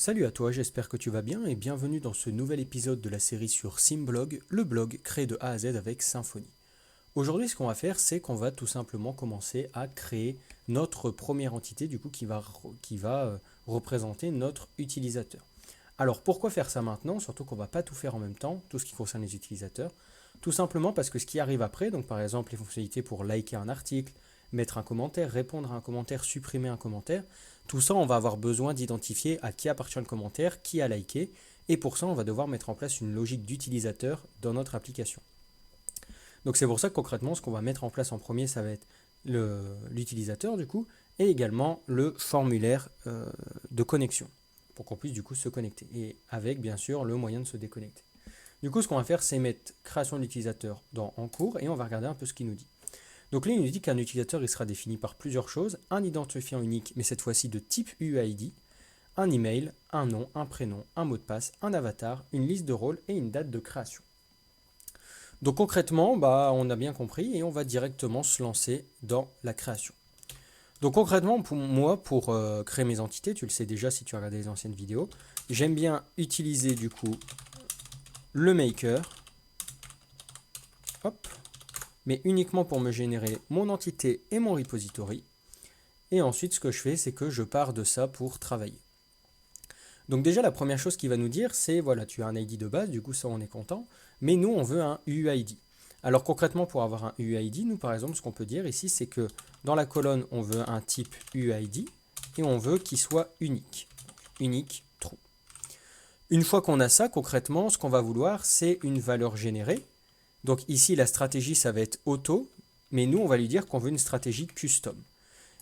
Salut à toi, j'espère que tu vas bien et bienvenue dans ce nouvel épisode de la série sur Symblog, le blog créé de A à Z avec Symfony. Aujourd'hui, ce qu'on va faire, c'est qu'on va tout simplement commencer à créer notre première entité du coup qui va représenter notre utilisateur. Alors pourquoi faire ça maintenant? Surtout qu'on ne va pas tout faire en même temps, tout ce qui concerne les utilisateurs. Tout simplement parce que ce qui arrive après, donc par exemple les fonctionnalités pour liker un article, mettre un commentaire, répondre à un commentaire, supprimer un commentaire, tout ça on va avoir besoin d'identifier à qui appartient le commentaire, qui a liké, et pour ça on va devoir mettre en place une logique d'utilisateur dans notre application. Donc c'est pour ça que concrètement ce qu'on va mettre en place en premier ça va être l'utilisateur du coup, et également le formulaire de connexion, pour qu'on puisse du coup se connecter, et avec bien sûr le moyen de se déconnecter. Du coup, ce qu'on va faire, c'est mettre création d'utilisateur dans en cours et on va regarder un peu ce qu'il nous dit. Donc là, il nous dit qu'un utilisateur il sera défini par plusieurs choses, un identifiant unique, mais cette fois-ci de type UID, un email, un nom, un prénom, un mot de passe, un avatar, une liste de rôles et une date de création. Donc concrètement, on a bien compris et on va directement se lancer dans la création. Donc concrètement, pour moi, pour créer mes entités, tu le sais déjà si tu as regardé les anciennes vidéos, j'aime bien utiliser du coup le maker. Hop, mais uniquement pour me générer mon entité et mon repository. Et ensuite, ce que je fais, c'est que je pars de ça pour travailler. Donc déjà, la première chose qu'il va nous dire, c'est, voilà, tu as un ID de base, du coup ça on est content, mais nous on veut un UID. Alors concrètement, pour avoir un UID, nous par exemple, ce qu'on peut dire ici, c'est que dans la colonne, on veut un type UID et on veut qu'il soit unique. Unique, true. Une fois qu'on a ça, concrètement, ce qu'on va vouloir, c'est une valeur générée. Donc ici, la stratégie, ça va être auto, mais nous, on va lui dire qu'on veut une stratégie custom.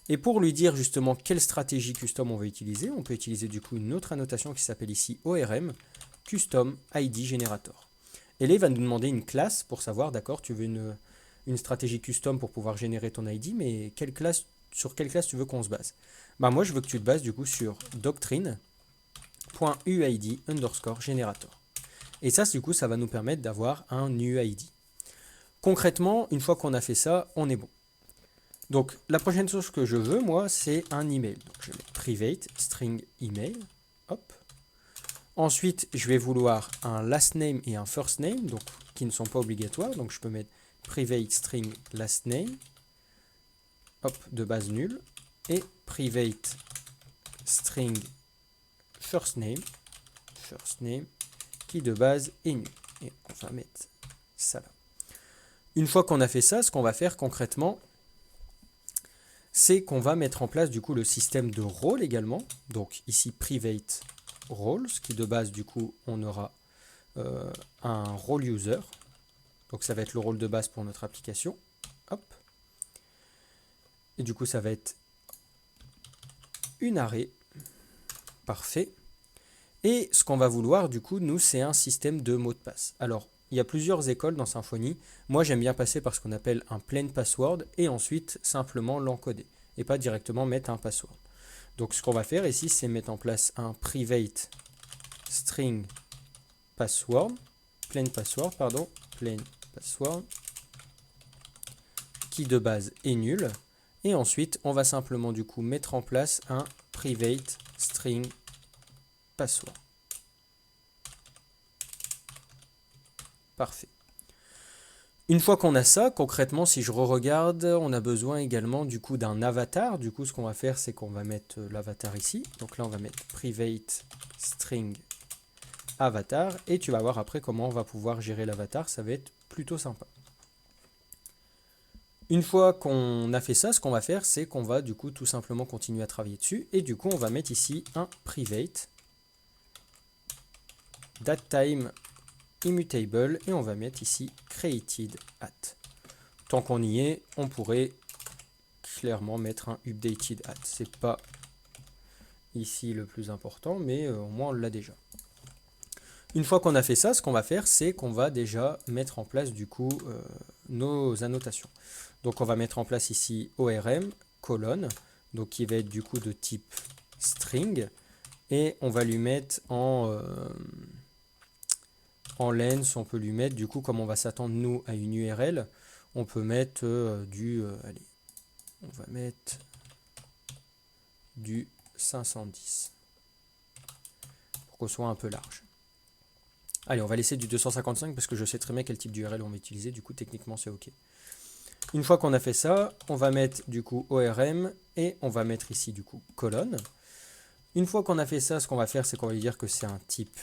Et pour lui dire justement quelle stratégie custom on veut utiliser, on peut utiliser du coup une autre annotation qui s'appelle ici ORM, Custom ID Generator. Et là, il va nous demander une classe pour savoir, d'accord, tu veux une stratégie custom pour pouvoir générer ton ID, mais sur quelle classe tu veux qu'on se base? Moi, je veux que tu te bases du coup sur doctrine.uid underscore generator. Et ça, du coup, ça va nous permettre d'avoir un UID. Concrètement, une fois qu'on a fait ça, on est bon. Donc, la prochaine chose que je veux, moi, c'est un email. Donc, je mets private string email. Hop. Ensuite, je vais vouloir un last name et un first name, donc qui ne sont pas obligatoires. Donc, je peux mettre private string last name, hop, de base nulle, et private string first name, qui de base est nul. Et on va mettre ça là. Une fois qu'on a fait ça, ce qu'on va faire concrètement, c'est qu'on va mettre en place du coup le système de rôle également. Donc ici private roles, qui de base du coup on aura un role user. Donc ça va être le rôle de base pour notre application. Hop. Et du coup ça va être une array. Parfait. Et ce qu'on va vouloir du coup nous c'est un système de mots de passe. Alors il y a plusieurs écoles dans Symfony. Moi, j'aime bien passer par ce qu'on appelle un plain password et ensuite simplement l'encoder et pas directement mettre un password. Donc, ce qu'on va faire ici, c'est mettre en place un private string password, plain password, qui de base est nul. Et ensuite, on va simplement du coup mettre en place un private string password. Parfait. Une fois qu'on a ça, concrètement, si je re-regarde, on a besoin également du coup d'un avatar. Du coup, ce qu'on va faire, c'est qu'on va mettre l'avatar ici. Donc là, on va mettre private string avatar. Et tu vas voir après comment on va pouvoir gérer l'avatar. Ça va être plutôt sympa. Une fois qu'on a fait ça, ce qu'on va faire, c'est qu'on va du coup tout simplement continuer à travailler dessus. Et du coup, on va mettre ici un private datetime immutable et on va mettre ici created at. Tant qu'on y est, on pourrait clairement mettre un updated at. C'est pas ici le plus important, mais au moins on l'a déjà. Une fois qu'on a fait ça, ce qu'on va faire, c'est qu'on va déjà mettre en place du coup nos annotations. Donc on va mettre en place ici ORM, colonne, donc qui va être du coup de type string, et on va lui mettre en length, on peut lui mettre du coup, comme on va s'attendre nous à une URL, on peut mettre allez, on va mettre du 510. qu'on soit un peu large. Allez, on va laisser du 255 parce que je sais très bien quel type d'URL on va utiliser, du coup techniquement c'est OK. Une fois qu'on a fait ça, on va mettre du coup ORM et on va mettre ici du coup colonne. Une fois qu'on a fait ça, ce qu'on va faire, c'est qu'on va lui dire que c'est un type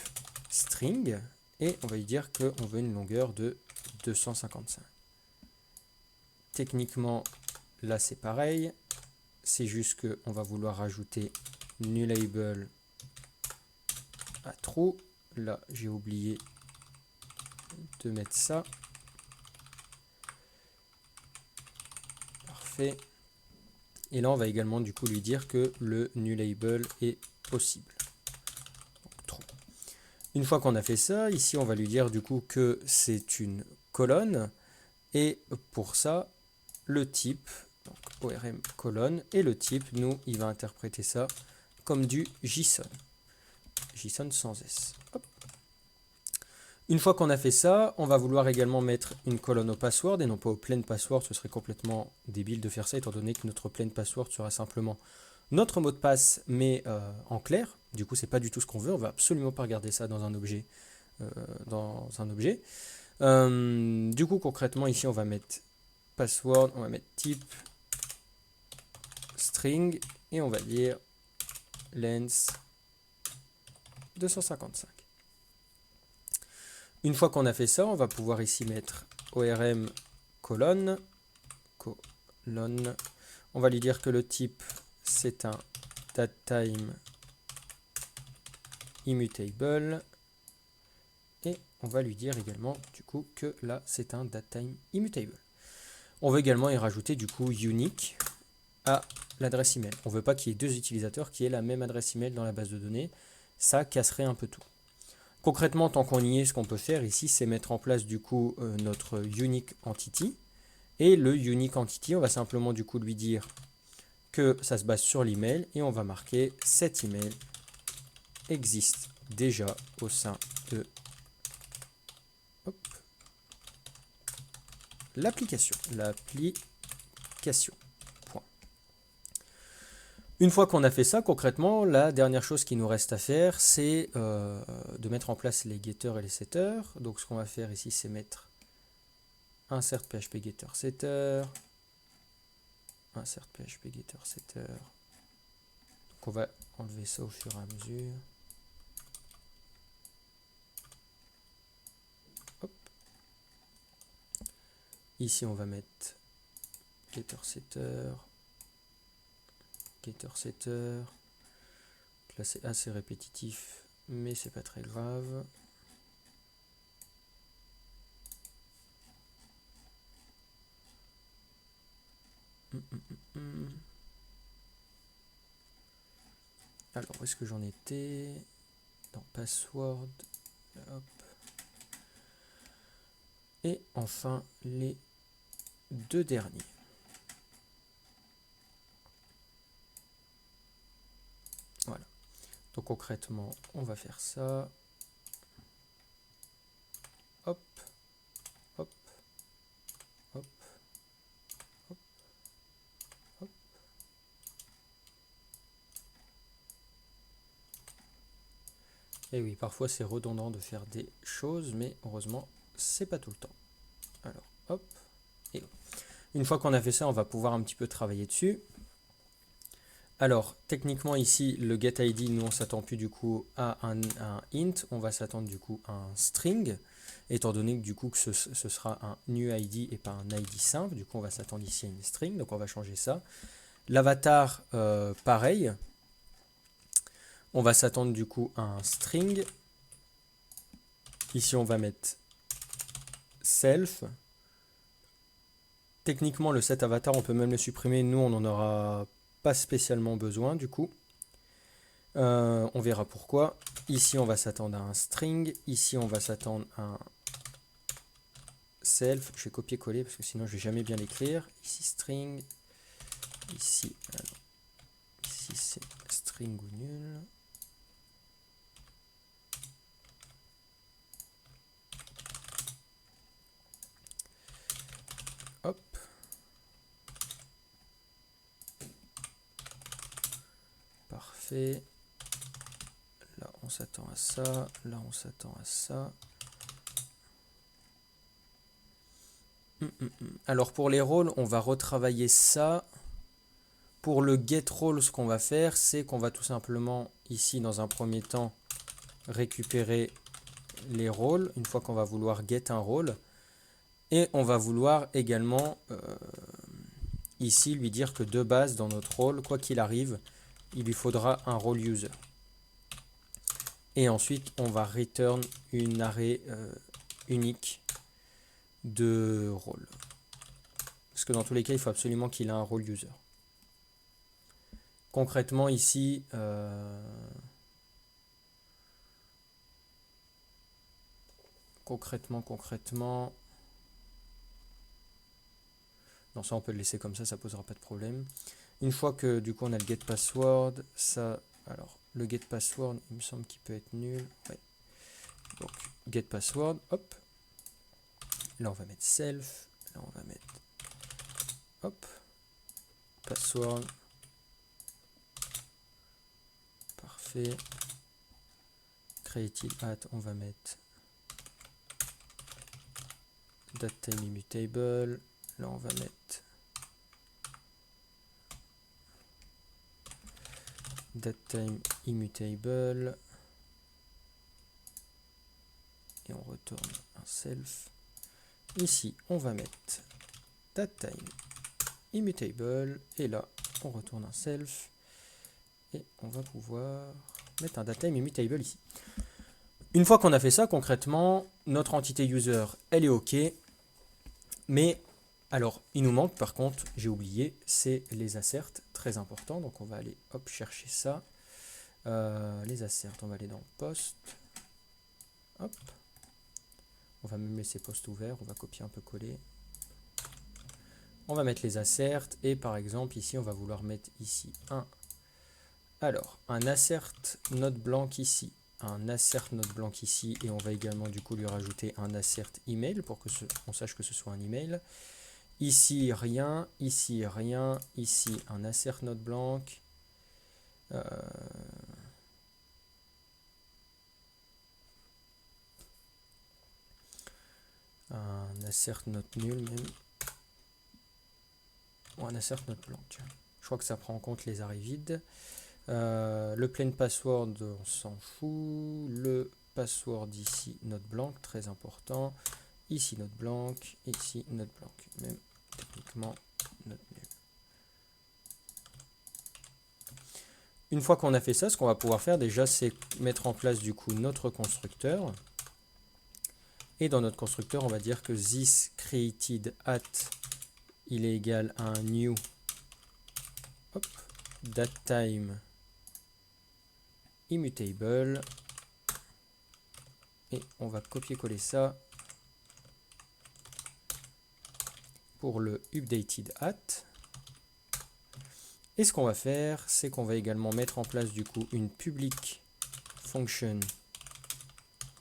string et on va lui dire qu'on veut une longueur de 255. Techniquement, là c'est pareil, c'est juste qu'on va vouloir rajouter newLabel à true. Là, j'ai oublié de mettre ça. Parfait. Et là, on va également du coup lui dire que le newLabel est possible. Donc, true. Une fois qu'on a fait ça, ici, on va lui dire du coup que c'est une colonne. Et pour ça, le type, donc ORM colonne, et le type, nous, il va interpréter ça comme du JSON. JSON sans S. Hop. Une fois qu'on a fait ça, on va vouloir également mettre une colonne au password et non pas au plain password. Ce serait complètement débile de faire ça étant donné que notre plain password sera simplement notre mot de passe mais en clair. Du coup, c'est pas du tout ce qu'on veut. On va absolument pas regarder ça dans un objet. Du coup, concrètement, ici, on va mettre password, on va mettre type string et on va dire length 255. Une fois qu'on a fait ça, on va pouvoir ici mettre ORM colonne. On va lui dire que le type, c'est un datetime immutable. Et on va lui dire également du coup que là, c'est un datetime immutable. On veut également y rajouter du coup unique à l'adresse email. On ne veut pas qu'il y ait deux utilisateurs qui aient la même adresse email dans la base de données. Ça casserait un peu tout. Concrètement, tant qu'on y est, ce qu'on peut faire ici, c'est mettre en place du coup notre unique entity. Et le unique entity, on va simplement du coup lui dire que ça se base sur l'email et on va marquer cet email existe déjà au sein de l'application. Point. Une fois qu'on a fait ça, concrètement, la dernière chose qui nous reste à faire, c'est de mettre en place les getters et les setters. Donc ce qu'on va faire ici, c'est mettre insert php getter setter, insert php getter setter. Donc on va enlever ça au fur et à mesure. Hop. Ici on va mettre getter setter, getter setter. Là c'est assez répétitif, mais c'est pas très grave. Alors, où est-ce que j'en étais? Dans password. Hop. Et enfin, les deux derniers. Voilà. Donc concrètement, on va faire ça. Hop. Hop. Hop. Hop. Hop. Et oui, parfois c'est redondant de faire des choses, mais heureusement, c'est pas tout le temps. Alors, hop, et hop. Une fois qu'on a fait ça, on va pouvoir un petit peu travailler dessus. Alors, techniquement ici, le getID, nous on s'attend plus du coup à un int, on va s'attendre du coup à un string, étant donné que du coup que ce sera un new ID et pas un ID simple, du coup on va s'attendre ici à une string, donc on va changer ça. L'avatar, pareil, on va s'attendre du coup à un string. Ici, on va mettre self. Techniquement, le set avatar, on peut même le supprimer. Nous, on n'en aura pas spécialement besoin du coup. On verra pourquoi. Ici, on va s'attendre à un string. Ici, on va s'attendre à un self. Je vais copier-coller parce que sinon, je vais jamais bien l'écrire. Ici, string. Ici, ici c'est string ou nul. Hop. Parfait. Là, on on s'attend à ça. Là, on s'attend à ça. Alors, pour les rôles, on va retravailler ça. Pour le get role, ce qu'on va faire, c'est qu'on va tout simplement, ici, dans un premier temps, récupérer les rôles, une fois qu'on va vouloir get un rôle. Et on va vouloir également, ici, lui dire que de base, dans notre rôle, quoi qu'il arrive, il lui faudra un role user. Et ensuite, on va return une array unique de rôle. Parce que dans tous les cas, il faut absolument qu'il ait un role user. Concrètement, ici, concrètement, non, ça on peut le laisser comme ça posera pas de problème. Une fois que du coup on a le get password, ça, alors le get password, il me semble qu'il peut être nul. Ouais. Donc get password, hop. Là on va mettre self, là on va mettre, hop, password. Parfait. Created at, on va mettre datetime immutable. Là, on va mettre datetime immutable. Et on retourne un self. Ici, on va mettre datetime immutable. Et là, on retourne un self. Et on va pouvoir mettre un datetime immutable ici. Une fois qu'on a fait ça, concrètement, notre entité user, elle est OK. Mais alors, il nous manque, par contre, j'ai oublié, c'est les asserts, très important. Donc, on va aller, hop, chercher ça. Les asserts, on va aller dans post. Hop. On va même laisser post ouvert, on va copier un peu coller. On va mettre les asserts, et par exemple, ici, on va vouloir mettre ici un. Alors, un assert note blank ici, un assert note blank ici, et on va également, du coup, lui rajouter un assert email pour que on sache que ce soit un email. Ici rien, ici rien, ici un assert note blank. Un assert note nul même. Ou un assert note blank. Je crois que ça prend en compte les arrêts vides. Le plain password, on s'en fout. Le password ici, note blank, très important. Ici note blank, ici note blank. Même techniquement, note nul. Une fois qu'on a fait ça, ce qu'on va pouvoir faire déjà, c'est mettre en place du coup notre constructeur. Et dans notre constructeur, on va dire que this created at, il est égal à un new datetime immutable. Et on va copier-coller ça pour le updated at. Et ce qu'on va faire, c'est qu'on va également mettre en place du coup une public function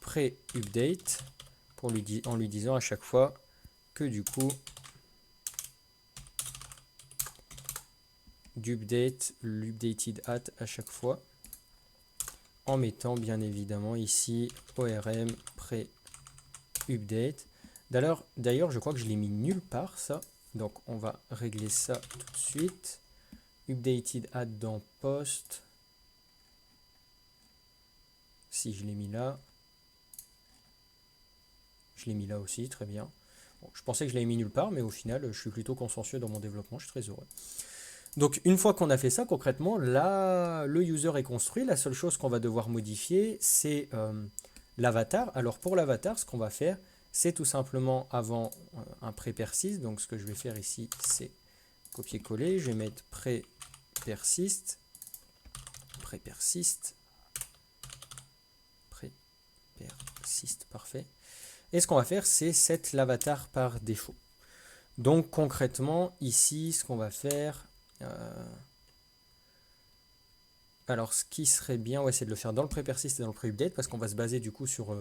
pré-update en lui disant à chaque fois que du coup d'update l'updated at à chaque fois, en mettant bien évidemment ici ORM pré-update. D'ailleurs, je crois que je l'ai mis nulle part ça, donc on va régler ça tout de suite. Updated at dans post. Si je l'ai mis là. Je l'ai mis là aussi, très bien. Bon, je pensais que je l'avais mis nulle part, mais au final, je suis plutôt consciencieux dans mon développement, je suis très heureux. Donc, une fois qu'on a fait ça, concrètement, là, le user est construit. La seule chose qu'on va devoir modifier, c'est l'avatar. Alors, pour l'avatar, ce qu'on va faire, c'est tout simplement avant un pré-persist. Donc, ce que je vais faire ici, c'est copier-coller. Je vais mettre pré-persist, parfait. Et ce qu'on va faire, c'est set l'avatar par défaut. Donc concrètement, ici, ce qu'on va faire, alors ce qui serait bien, ouais, c'est de le faire dans le pré-persist et dans le pré-update, parce qu'on va se baser du coup sur,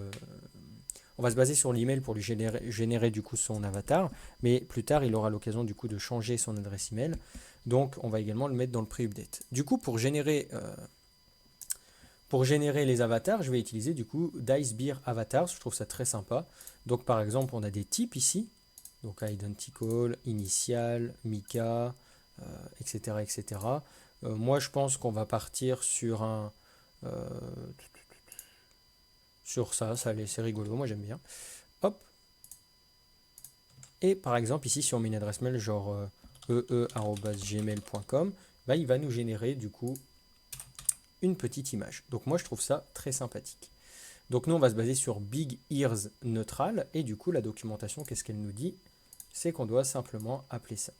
on va se baser sur l'email pour lui générer du coup son avatar, mais plus tard, il aura l'occasion du coup de changer son adresse email. Donc on va également le mettre dans le pré-update. Du coup, pour générer Pour générer les avatars, je vais utiliser du coup DiceBeer Avatars, je trouve ça très sympa. Donc par exemple, on a des types ici, donc Identical, Initial, Mika, etc. etc. Moi, je pense qu'on va partir sur euh, sur ça, c'est rigolo, moi j'aime bien. Hop. Et par exemple, ici, si on met une adresse mail genre ee@gmail.com, bah, il va nous générer du coup une petite image. Donc moi, je trouve ça très sympathique. Donc nous, on va se baser sur Big Ears Neutral. Et du coup, la documentation, qu'est-ce qu'elle nous dit? C'est qu'on doit simplement appeler ça.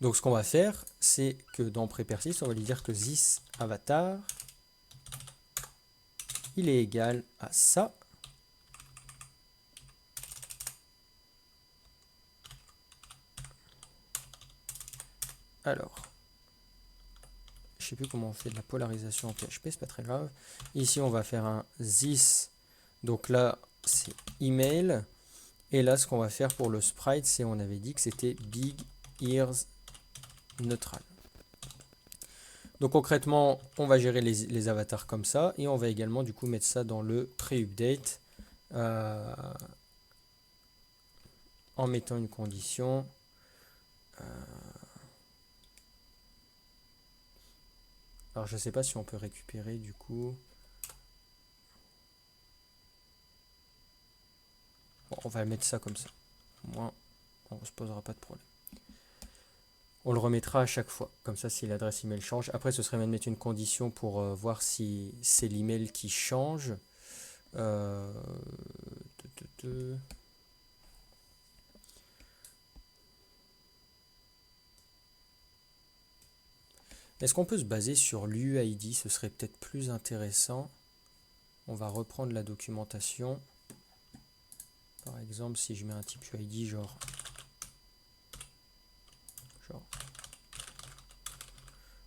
Donc ce qu'on va faire, c'est que dans prépersist, on va lui dire que this avatar, il est égal à ça. Alors, je ne sais plus comment on fait de la polarisation en PHP, c'est pas très grave. Ici, on va faire un this. Donc là, c'est email. Et là, ce qu'on va faire pour le sprite, c'est on avait dit que c'était Big Ears Neutral. Donc concrètement, on va gérer les avatars comme ça. Et on va également du coup mettre ça dans le pré-update en mettant une condition. Alors je ne sais pas si on peut récupérer du coup. Bon, on va mettre ça comme ça. Au moins, on ne se posera pas de problème. On le remettra à chaque fois. Comme ça, si l'adresse email change. Après, ce serait même mettre une condition pour voir si c'est l'email qui change. Euh, Est-ce qu'on peut se baser sur l'UID? Ce serait peut-être plus intéressant. On va reprendre la documentation. Par exemple, si je mets un type UID genre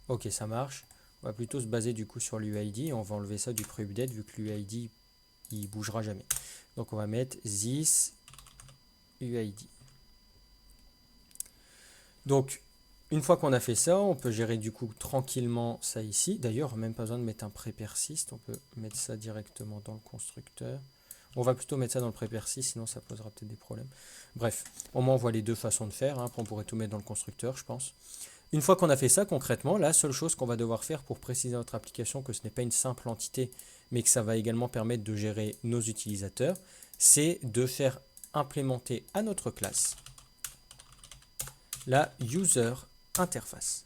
ok, ça marche. On va plutôt se baser du coup sur l'UID. On va enlever ça du pré-update vu que l'UID il bougera jamais. Donc on va mettre this UID. Donc une fois qu'on a fait ça, on peut gérer du coup tranquillement ça ici. D'ailleurs, même pas besoin de mettre un pré-persist. On peut mettre ça directement dans le constructeur. On va plutôt mettre ça dans le pré-persist, sinon ça posera peut-être des problèmes. Bref, au moins on voit les deux façons de faire. On pourrait tout mettre dans le constructeur, je pense. Une fois qu'on a fait ça, concrètement, la seule chose qu'on va devoir faire pour préciser notre application que ce n'est pas une simple entité, mais que ça va également permettre de gérer nos utilisateurs, c'est de faire implémenter à notre classe la user interface.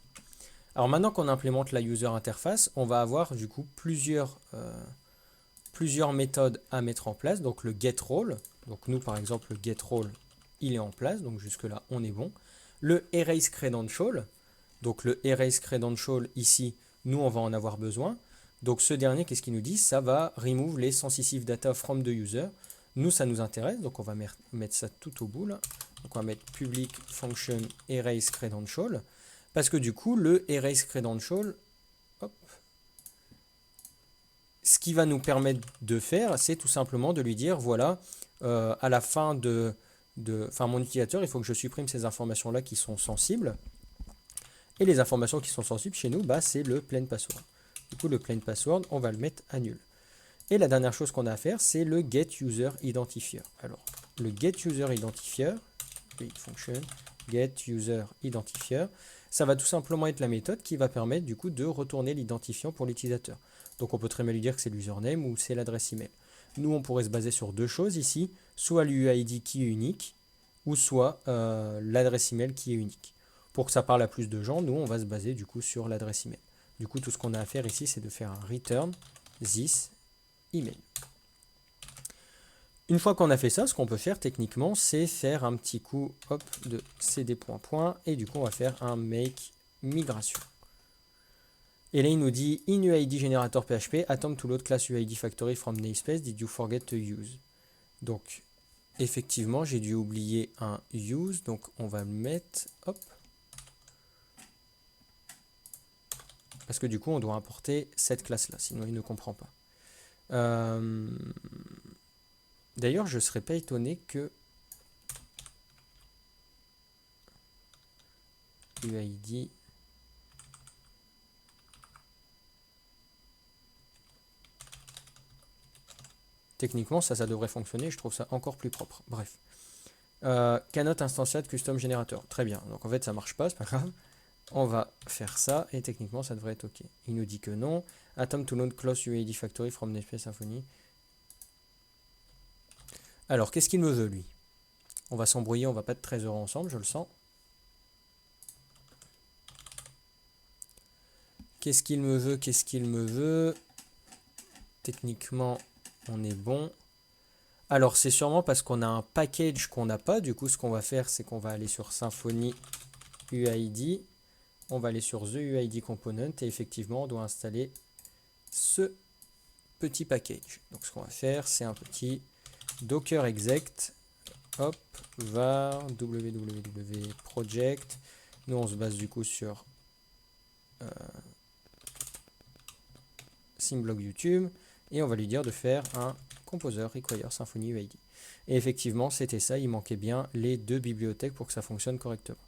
Alors maintenant qu'on implémente la user interface, on va avoir du coup plusieurs méthodes à mettre en place. Donc le getRole, donc nous par exemple le getRole il est en place, donc jusque là on est bon. Le erase_credential, donc le erase_credential ici, nous on va en avoir besoin. Donc ce dernier, qu'est-ce qu'il nous dit? Ça va remove les sensitive data from the user. Nous ça nous intéresse, donc on va mettre ça tout au bout là. Donc on va mettre public function erase_credential. Parce que du coup le erase_credential, hop, ce qui va nous permettre de faire, c'est tout simplement de lui dire, voilà, à la fin mon utilisateur, il faut que je supprime ces informations-là qui sont sensibles. Et les informations qui sont sensibles chez nous, bah, c'est le plain password. Du coup, le plain password, on va le mettre à nul. Et la dernière chose qu'on a à faire, c'est le getUserIdentifier. Alors, le getUserIdentifier, function getUserIdentifier, ça va tout simplement être la méthode qui va permettre du coup de retourner l'identifiant pour l'utilisateur. Donc on peut très bien lui dire que c'est l'username ou c'est l'adresse email. Nous, on pourrait se baser sur deux choses ici, soit l'UID qui est unique, ou soit l'adresse email qui est unique. Pour que ça parle à plus de gens, nous, on va se baser du coup sur l'adresse email. Du coup, tout ce qu'on a à faire ici, c'est de faire un return this email. Une fois qu'on a fait ça, ce qu'on peut faire techniquement, c'est faire un petit coup hop, de cd. Et du coup, on va faire un make migration. Et là, il nous dit in UID generator PHP, attempt to load class UID factory from namespace, did you forget to use? Donc, effectivement, j'ai dû oublier un use, donc on va le mettre, hop. Parce que du coup, on doit importer cette classe-là, sinon il ne comprend pas. D'ailleurs, je ne serais pas étonné que UID Techniquement, ça devrait fonctionner. Je trouve ça encore plus propre. Bref. Cannot instantiate custom generator. Très bien. Donc en fait, ça marche pas, c'est pas grave. On va faire ça et techniquement, ça devrait être OK. Il nous dit que non. Atom to load close UID factory from Netspace Symfony. Alors, qu'est-ce qu'il me veut, lui? On va s'embrouiller, on va pas être très heureux ensemble, je le sens. Qu'est-ce qu'il me veut? Qu'est-ce qu'il me veut? Techniquement, on est bon. Alors, c'est sûrement parce qu'on a un package qu'on n'a pas. Du coup, ce qu'on va faire, c'est qu'on va aller sur Symfony UID. On va aller sur The UID Component et effectivement, on doit installer ce petit package. Donc, ce qu'on va faire, c'est un petit docker exec. Hop, var www project. Nous, on se base du coup sur Symblog YouTube. Et on va lui dire de faire un composer require Symfony UID. Et effectivement, c'était ça, il manquait bien les deux bibliothèques pour que ça fonctionne correctement.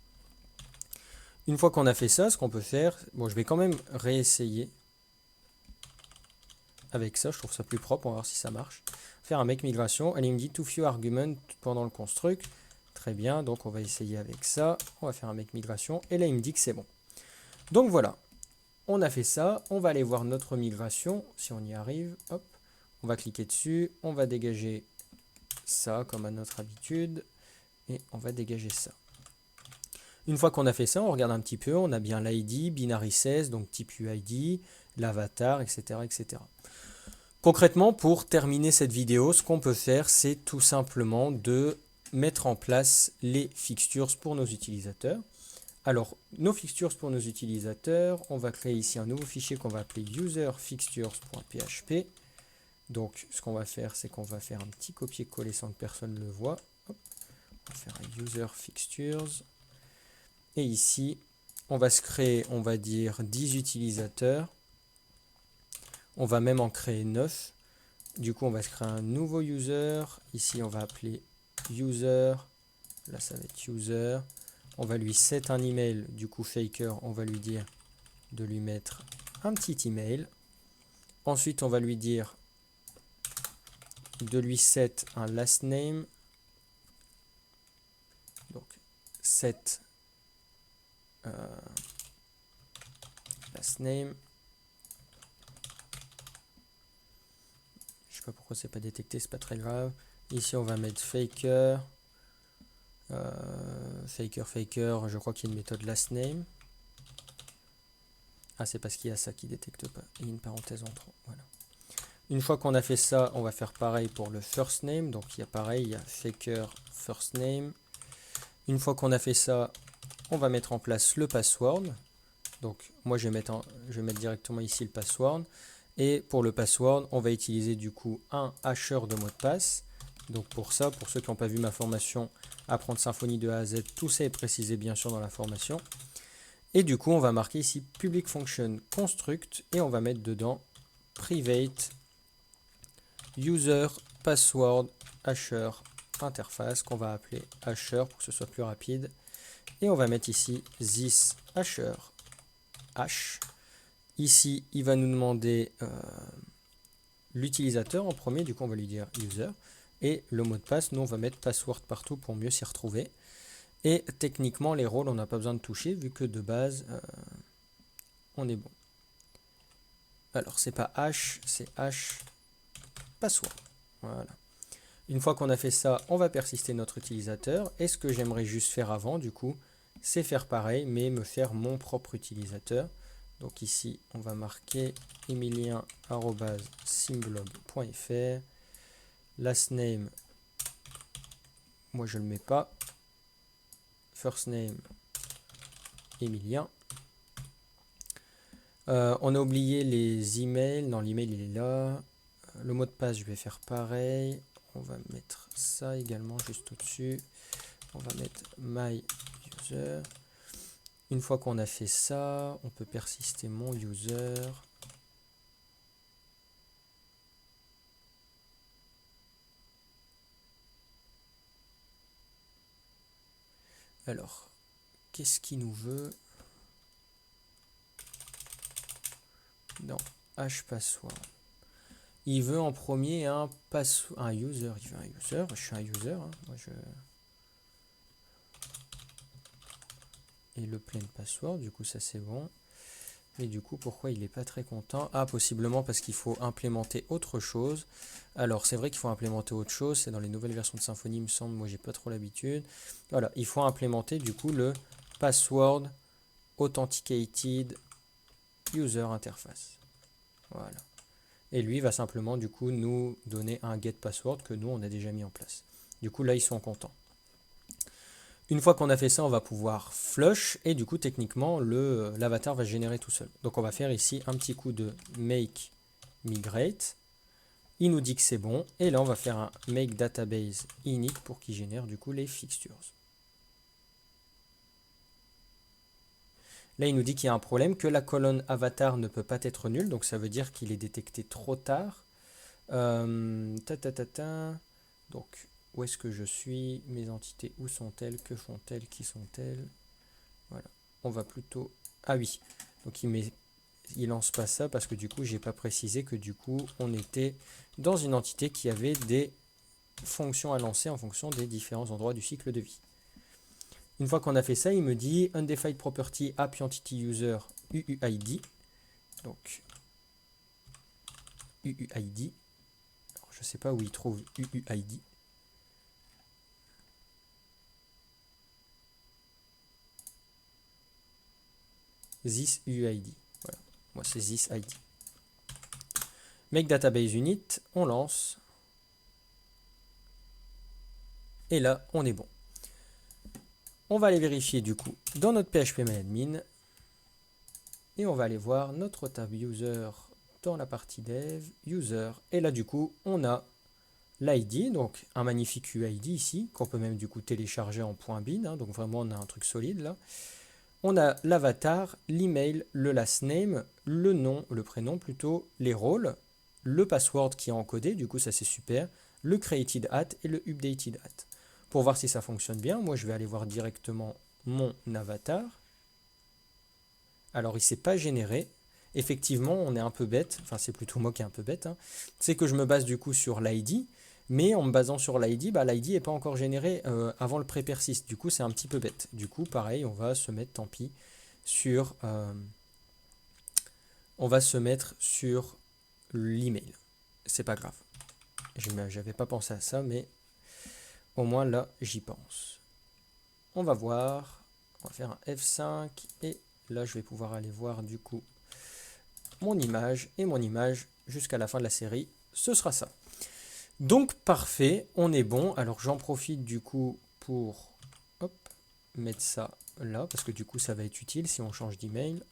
Une fois qu'on a fait ça, ce qu'on peut faire, bon, je vais quand même réessayer avec ça, je trouve ça plus propre, on va voir si ça marche. Faire un make migration, elle me dit too few arguments pendant le construct. Très bien, donc on va essayer avec ça, on va faire un make migration, et là il me dit que c'est bon. Donc voilà, on a fait ça, on va aller voir notre migration, si on y arrive, hop. On va cliquer dessus, on va dégager ça comme à notre habitude et on va dégager ça. Une fois qu'on a fait ça, on regarde un petit peu, on a bien l'ID, binary 16, donc type UID, l'avatar, etc., etc. Concrètement, pour terminer cette vidéo, ce qu'on peut faire, c'est tout simplement de mettre en place les fixtures pour nos utilisateurs. Alors, nos fixtures pour nos utilisateurs, on va créer ici un nouveau fichier qu'on va appeler userfixtures.php. Donc, ce qu'on va faire, c'est qu'on va faire un petit copier-coller sans que personne ne le voit. Hop. On va faire un user fixtures. Et ici, on va se créer, on va dire 10 utilisateurs. On va même en créer 9. Du coup, on va se créer un nouveau user. Ici, on va appeler user. Là, ça va être user. On va lui set un email. Du coup, faker, on va lui dire de lui mettre un petit email. Ensuite, on va lui dire de lui set un last name. Donc, set last name. Je sais pas pourquoi c'est pas détecté, c'est pas très grave. Ici, on va mettre faker. Faker, je crois qu'il y a une méthode last name. Ah, c'est parce qu'il y a ça qui détecte pas. Il y a une parenthèse en trop. Voilà. Une fois qu'on a fait ça, on va faire pareil pour le first name. Donc il y a pareil, il y a faker first name. Une fois qu'on a fait ça, on va mettre en place le password. Donc moi je vais mettre directement ici le password. Et pour le password, on va utiliser du coup un hasheur de mot de passe. Donc pour ça, pour ceux qui n'ont pas vu ma formation Apprendre Symfony de A à Z, tout ça est précisé bien sûr dans la formation. Et du coup, on va marquer ici public function construct et on va mettre dedans private user password hasher interface qu'on va appeler hasher pour que ce soit plus rapide. Et on va mettre ici this hasher hash. Ici, il va nous demander l'utilisateur en premier, du coup on va lui dire user. Et le mot de passe, nous on va mettre password partout pour mieux s'y retrouver. Et techniquement, les rôles, on n'a pas besoin de toucher vu que de base, on est bon. Alors, c'est pas hash, c'est hash password. Voilà. Une fois qu'on a fait ça, on va persister notre utilisateur. Et ce que j'aimerais juste faire avant, du coup, c'est faire pareil, mais me faire mon propre utilisateur. Donc ici, on va marquer emilien@symblog.fr. Last name, moi je ne le mets pas. First name, Emilien. On a oublié les emails. Non, l'email il est là. Le mot de passe, je vais faire pareil. On va mettre ça également juste au-dessus. On va mettre my user. Une fois qu'on a fait ça, on peut persister mon user. Alors, qu'est-ce qu'il nous veut? Dans hash password. il veut en premier un user. Il veut un user. Je suis un user. Hein. Et le plain password, du coup, ça c'est bon. Et du coup, pourquoi il n'est pas très content? Ah, possiblement parce qu'il faut implémenter autre chose. Alors, c'est vrai qu'il faut implémenter autre chose. C'est dans les nouvelles versions de Symfony, il me semble. Moi, j'ai pas trop l'habitude. Voilà, il faut implémenter du coup le password authenticated user interface. Voilà. Et lui va simplement du coup nous donner un get password que nous on a déjà mis en place. Du coup là ils sont contents. Une fois qu'on a fait ça, on va pouvoir flush et du coup techniquement l'avatar va se générer tout seul. Donc on va faire ici un petit coup de make migrate. Il nous dit que c'est bon et là on va faire un make database init pour qu'il génère du coup les fixtures. Là il nous dit qu'il y a un problème, que la colonne avatar ne peut pas être nulle, donc ça veut dire qu'il est détecté trop tard. Donc où est-ce que je suis? Mes entités, où sont-elles? Que font-elles? Qui sont-elles? Voilà. On va plutôt... Ah oui. Donc il lance pas ça parce que du coup, j'ai pas précisé que du coup, on était dans une entité qui avait des fonctions à lancer en fonction des différents endroits du cycle de vie. Une fois qu'on a fait ça, il me dit undefined property app entity user UUID. Donc UUID. Alors, je sais pas où il trouve UUID. This UID. Voilà. Moi, c'est this ID. Make database unit, on lance. Et là, on est bon. On va aller vérifier du coup dans notre phpMyAdmin. Et on va aller voir notre tab user dans la partie dev, user. Et là, du coup, on a l'ID, donc un magnifique UID ici, qu'on peut même du coup télécharger en .bin. Hein, donc vraiment, on a un truc solide là. On a l'avatar, l'email, le last name, le nom, le prénom plutôt, les rôles, le password qui est encodé, du coup ça c'est super, le created at et le updated at. Pour voir si ça fonctionne bien, moi je vais aller voir directement mon avatar. Alors il ne s'est pas généré. Effectivement, on est un peu bête, enfin c'est plutôt moi qui est un peu bête, hein. C'est que je me base du coup sur l'ID, mais en me basant sur l'ID, l'ID n'est pas encore généré avant le pré-persist. Du coup, c'est un petit peu bête. Du coup, pareil, on va se mettre, tant pis, sur, l'email. C'est pas grave. J'avais pas pensé à ça, mais au moins là, j'y pense. On va voir. On va faire un F5 et là, je vais pouvoir aller voir du coup mon image et mon image jusqu'à la fin de la série. Ce sera ça. Donc parfait, on est bon. Alors j'en profite du coup pour mettre ça là, parce que du coup ça va être utile si on change d'email.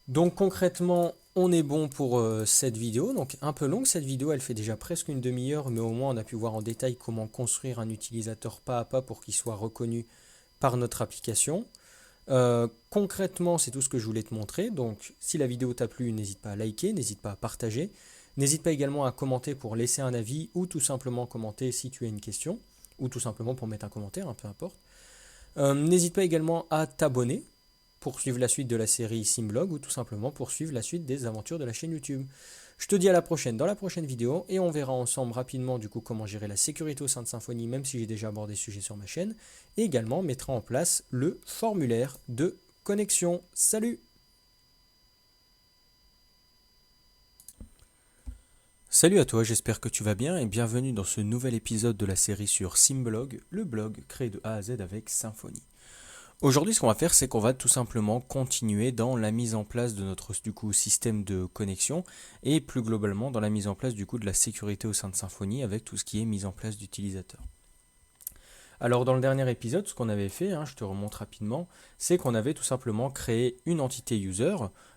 Donc concrètement, on est bon pour cette vidéo. Donc un peu longue cette vidéo, elle fait déjà presque une demi-heure, mais au moins on a pu voir en détail comment construire un utilisateur pas à pas pour qu'il soit reconnu par notre application. Concrètement, c'est tout ce que je voulais te montrer. Donc si la vidéo t'a plu, n'hésite pas à liker, n'hésite pas à partager. N'hésite pas également à commenter pour laisser un avis ou tout simplement commenter si tu as une question ou tout simplement pour mettre un commentaire, peu importe. N'hésite pas également à t'abonner pour suivre la suite de la série Simblog ou tout simplement pour suivre la suite des aventures de la chaîne YouTube. Je te dis à la prochaine dans la prochaine vidéo et on verra ensemble rapidement du coup comment gérer la sécurité au sein de Symfony, même si j'ai déjà abordé ce sujet sur ma chaîne, et également mettra en place le formulaire de connexion. Salut! Salut à toi, j'espère que tu vas bien et bienvenue dans ce nouvel épisode de la série sur Simblog, le blog créé de A à Z avec Symfony. Aujourd'hui, ce qu'on va faire, c'est qu'on va tout simplement continuer dans la mise en place de notre système de connexion et plus globalement dans la mise en place de la sécurité au sein de Symfony avec tout ce qui est mise en place d'utilisateurs. Alors dans le dernier épisode, ce qu'on avait fait, je te remonte rapidement, c'est qu'on avait tout simplement créé une entité user,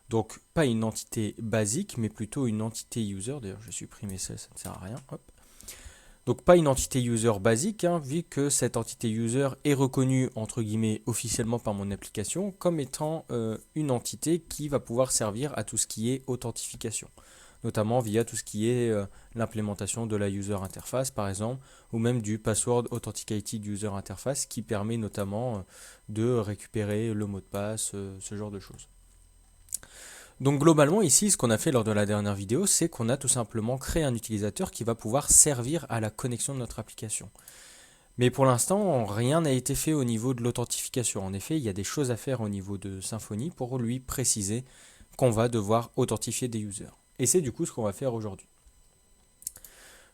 donc pas une entité basique, mais plutôt une entité user. D'ailleurs, je supprime ça, ça ne sert à rien. Hop. Donc pas une entité user basique, vu que cette entité user est reconnue entre guillemets officiellement par mon application comme étant une entité qui va pouvoir servir à tout ce qui est authentification, notamment via tout ce qui est l'implémentation de la user interface par exemple, ou même du password authenticated user interface qui permet notamment de récupérer le mot de passe, ce genre de choses. Donc globalement ici, ce qu'on a fait lors de la dernière vidéo, c'est qu'on a tout simplement créé un utilisateur qui va pouvoir servir à la connexion de notre application. Mais pour l'instant, rien n'a été fait au niveau de l'authentification. En effet, il y a des choses à faire au niveau de Symfony pour lui préciser qu'on va devoir authentifier des users. Et c'est du coup ce qu'on va faire aujourd'hui.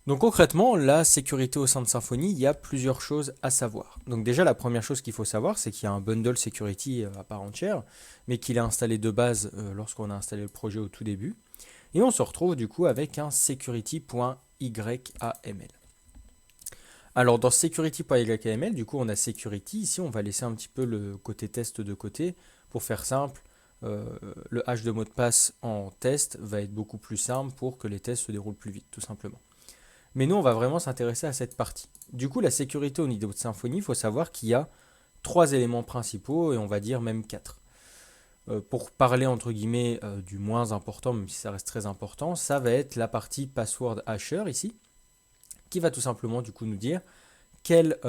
Donc concrètement, la sécurité au sein de Symfony, il y a plusieurs choses à savoir. Donc déjà, la première chose qu'il faut savoir, c'est qu'il y a un bundle security à part entière, mais qu'il est installé de base lorsqu'on a installé le projet au tout début. Et on se retrouve du coup avec un security.yml. Alors dans security.yml, du coup on a security. Ici, on va laisser un petit peu le côté test de côté. Pour faire simple, le hash de mot de passe en test va être beaucoup plus simple pour que les tests se déroulent plus vite, tout simplement. Mais nous, on va vraiment s'intéresser à cette partie. Du coup, la sécurité au niveau de Symfony, il faut savoir qu'il y a 3 éléments principaux, et on va dire même 4. Pour parler entre guillemets du moins important, même si ça reste très important, ça va être la partie password hasher ici, qui va tout simplement du coup nous dire quel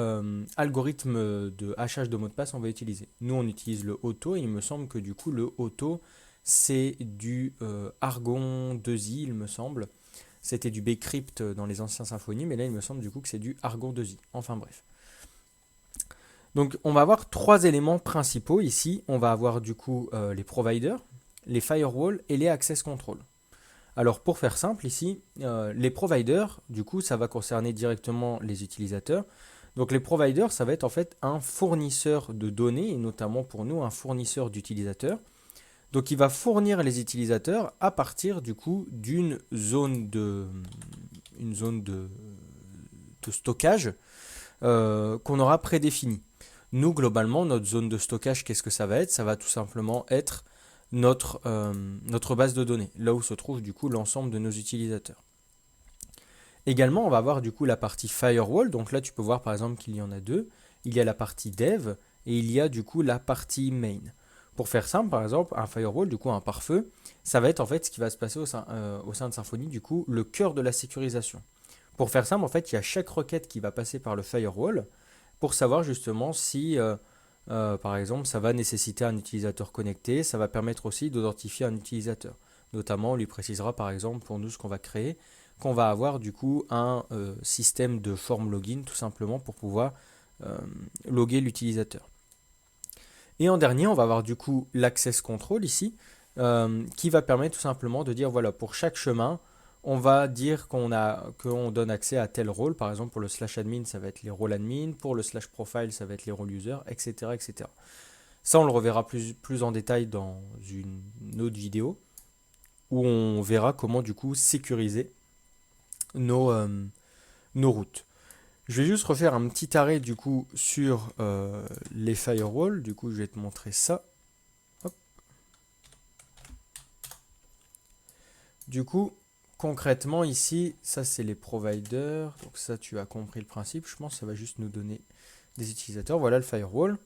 algorithme de hachage de mot de passe on va utiliser. Nous, on utilise le auto, et il me semble que du coup, le auto, c'est du Argon 2i, il me semble. C'était du bcrypt dans les anciens Symfony, mais là il me semble du coup que c'est du Argon 2i. Enfin bref. Donc on va avoir 3 éléments principaux ici. On va avoir du coup les providers, les firewalls et les access control. Alors pour faire simple ici, les providers, du coup ça va concerner directement les utilisateurs. Donc les providers, ça va être en fait un fournisseur de données, et notamment pour nous un fournisseur d'utilisateurs. Donc il va fournir les utilisateurs à partir du coup d'une zone de stockage qu'on aura prédéfinie. Nous globalement notre zone de stockage, qu'est-ce que ça va être? Ça va tout simplement être notre base de données, là où se trouve du coup l'ensemble de nos utilisateurs. Également on va avoir du coup la partie firewall, donc là tu peux voir par exemple qu'il y en a deux. Il y a la partie dev et il y a du coup la partie main. Pour faire simple, par exemple, un firewall, du coup un pare-feu, ça va être en fait ce qui va se passer au sein de Symfony, du coup, le cœur de la sécurisation. Pour faire simple, en fait, il y a chaque requête qui va passer par le firewall pour savoir justement si, par exemple, ça va nécessiter un utilisateur connecté, ça va permettre aussi d'identifier un utilisateur. Notamment, on lui précisera par exemple pour nous ce qu'on va créer, qu'on va avoir du coup un système de form login tout simplement pour pouvoir loguer l'utilisateur. Et en dernier, on va avoir du coup l'access control ici, qui va permettre tout simplement de dire, voilà, pour chaque chemin, on va dire qu'on donne accès à tel rôle. Par exemple, pour le slash admin, ça va être les rôles admin. Pour le slash profile, ça va être les rôles user, etc., etc. Ça, on le reverra plus en détail dans une autre vidéo, où on verra comment du coup sécuriser nos routes. Je vais juste refaire un petit arrêt du coup sur les firewalls. Du coup, je vais te montrer ça. Hop. Du coup, concrètement ici, ça c'est les providers. Donc ça, tu as compris le principe. Je pense que ça va juste nous donner des utilisateurs. Voilà le firewall.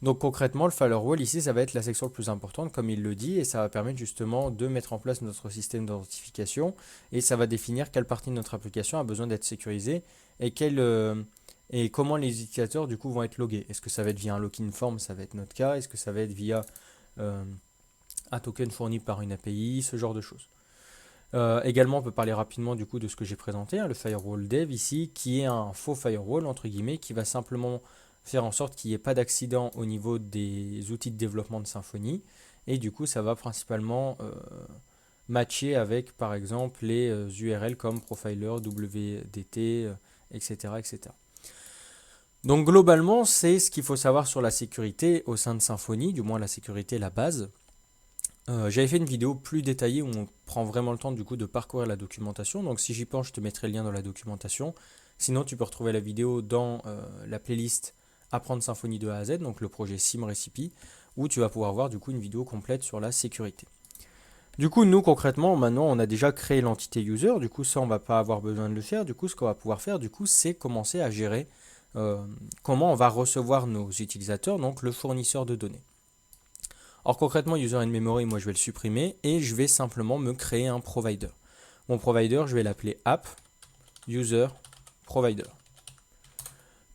Donc concrètement, le firewall ici, ça va être la section la plus importante, comme il le dit, et ça va permettre justement de mettre en place notre système d'identification, et ça va définir quelle partie de notre application a besoin d'être sécurisée, et comment les utilisateurs du coup vont être logués. Est-ce que ça va être via un login form, ça va être notre cas, est-ce que ça va être via un token fourni par une API, ce genre de choses. Également, on peut parler rapidement du coup de ce que j'ai présenté, le firewall dev ici, qui est un faux firewall entre guillemets, qui va simplement faire en sorte qu'il n'y ait pas d'accident au niveau des outils de développement de Symfony, et du coup ça va principalement matcher avec par exemple les URL comme profiler, WDT, etc., etc. Donc globalement, c'est ce qu'il faut savoir sur la sécurité au sein de Symfony, du moins la sécurité, la base. J'avais fait une vidéo plus détaillée où on prend vraiment le temps du coup de parcourir la documentation, donc si j'y pense, je te mettrai le lien dans la documentation. Sinon, tu peux retrouver la vidéo dans la playlist Apprendre Symfony de A à Z, donc le projet SimRecipe, où tu vas pouvoir voir du coup une vidéo complète sur la sécurité. Du coup, nous concrètement, maintenant, on a déjà créé l'entité user. Du coup, ça, on va pas avoir besoin de le faire. Du coup, ce qu'on va pouvoir faire, du coup, c'est commencer à gérer comment on va recevoir nos utilisateurs, donc le fournisseur de données. Alors concrètement, user in memory, moi, je vais le supprimer et je vais simplement me créer un provider. Mon provider, je vais l'appeler app user provider.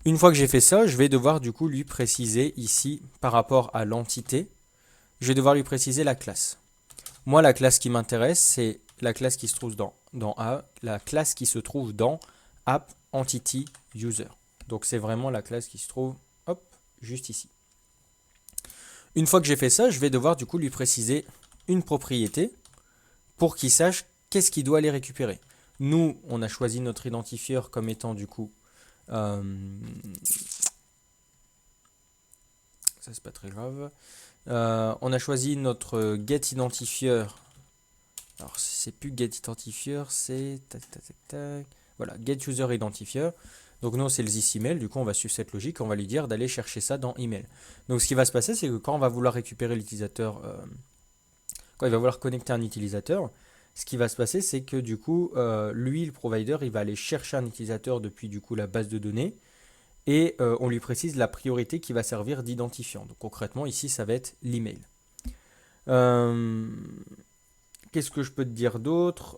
Une fois que j'ai fait ça, je vais devoir du coup lui préciser ici par rapport à l'entité, je vais devoir lui préciser la classe. Moi, la classe qui m'intéresse, c'est la classe qui se trouve la classe qui se trouve dans App Entity User. Donc, c'est vraiment la classe qui se trouve, hop, juste ici. Une fois que j'ai fait ça, je vais devoir du coup lui préciser une propriété pour qu'il sache qu'est-ce qu'il doit aller récupérer. Nous, on a choisi notre identifieur comme étant du coup... ça, c'est pas très grave. On a choisi notre getIdentifier. Alors, c'est plus getIdentifier, c'est... Voilà, getUserIdentifier. Donc nous, c'est le this-email. Du coup, on va suivre cette logique. On va lui dire d'aller chercher ça dans email. Donc, ce qui va se passer, c'est que quand on va vouloir récupérer l'utilisateur... quand il va vouloir connecter un utilisateur, ce qui va se passer, c'est que du coup, lui, le provider, il va aller chercher un utilisateur depuis du coup la base de données et on lui précise la priorité qui va servir d'identifiant. Donc concrètement, ici, ça va être l'email. Qu'est-ce que je peux te dire d'autre?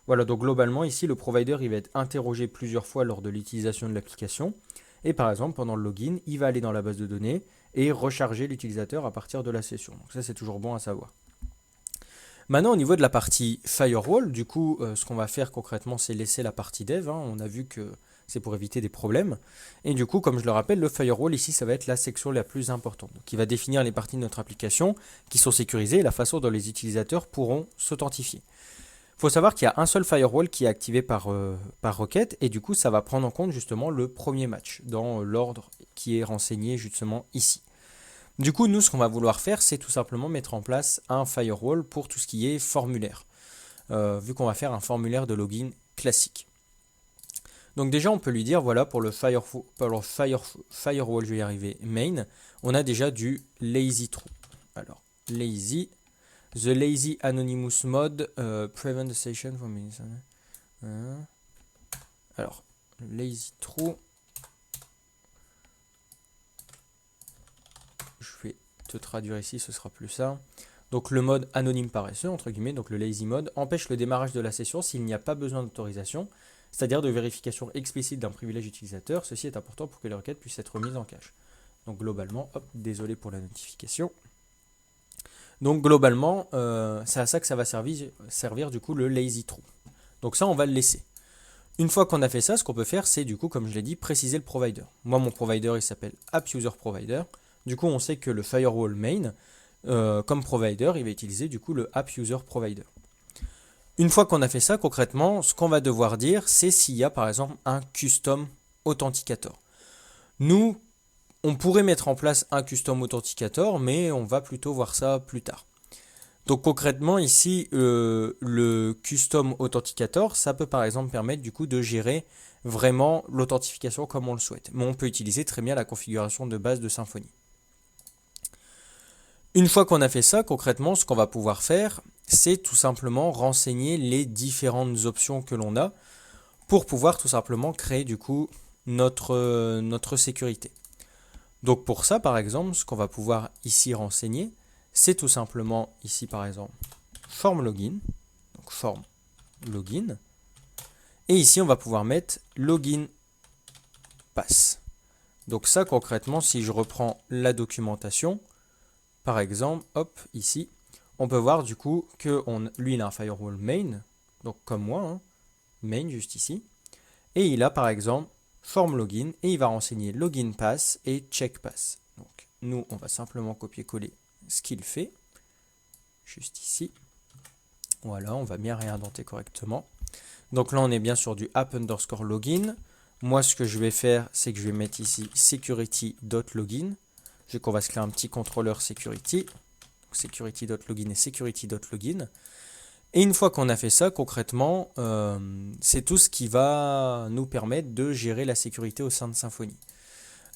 Voilà, donc globalement, ici, le provider, il va être interrogé plusieurs fois lors de l'utilisation de l'application. Et par exemple, pendant le login, il va aller dans la base de données et recharger l'utilisateur à partir de la session. Donc ça, c'est toujours bon à savoir. Maintenant, au niveau de la partie firewall, du coup, ce qu'on va faire concrètement, c'est laisser la partie dev. On a vu que c'est pour éviter des problèmes. Et du coup, comme je le rappelle, le firewall ici, ça va être la section la plus importante. Donc, il va définir les parties de notre application qui sont sécurisées et la façon dont les utilisateurs pourront s'authentifier. Il faut savoir qu'il y a un seul firewall qui est activé par requête et du coup ça va prendre en compte justement le premier match dans l'ordre qui est renseigné justement ici. Du coup nous ce qu'on va vouloir faire c'est tout simplement mettre en place un firewall pour tout ce qui est formulaire vu qu'on va faire un formulaire de login classique. Donc déjà on peut lui dire voilà pour le firewall je vais y arriver main on a déjà du lazy true. Alors lazy The lazy anonymous mode prevent the session from alors, lazy true. Je vais te traduire ici, ce sera plus ça. Donc le mode anonyme paresseux, entre guillemets, donc le lazy mode, empêche le démarrage de la session s'il n'y a pas besoin d'autorisation, c'est-à-dire de vérification explicite d'un privilège utilisateur. Ceci est important pour que les requêtes puissent être mises en cache. Donc globalement, hop, désolé pour la notification. Donc globalement, c'est à ça que ça va servir du coup le lazy true. Donc ça, on va le laisser. Une fois qu'on a fait ça, ce qu'on peut faire, c'est du coup, comme je l'ai dit, préciser le provider. Moi, mon provider, il s'appelle AppUserProvider. Du coup, on sait que le firewall main, comme provider, il va utiliser du coup le AppUserProvider. Une fois qu'on a fait ça, concrètement, ce qu'on va devoir dire, c'est s'il y a par exemple un custom authenticator. Nous, on pourrait mettre en place un custom authenticator, mais on va plutôt voir ça plus tard. Donc concrètement ici, le custom authenticator, ça peut par exemple permettre du coup de gérer vraiment l'authentification comme on le souhaite. Mais on peut utiliser très bien la configuration de base de Symfony. Une fois qu'on a fait ça, concrètement, ce qu'on va pouvoir faire, c'est tout simplement renseigner les différentes options que l'on a pour pouvoir tout simplement créer du coup notre sécurité. Donc pour ça, par exemple, ce qu'on va pouvoir ici renseigner, c'est tout simplement ici par exemple form login, donc form login, et ici on va pouvoir mettre login pass. Donc ça concrètement, si je reprends la documentation, par exemple, hop, ici, on peut voir du coup que lui il a un firewall main, donc comme moi, main juste ici, et il a par exemple form login et il va renseigner login pass et check pass. Donc nous on va simplement copier-coller ce qu'il fait, juste ici. Voilà, on va bien réindenter correctement. Donc là, on est bien sur du app_login. Moi, ce que je vais faire, c'est que je vais mettre ici security.login. Vu qu'on va se créer un petit contrôleur security. Security.login et security.login. Et une fois qu'on a fait ça, concrètement, c'est tout ce qui va nous permettre de gérer la sécurité au sein de Symfony.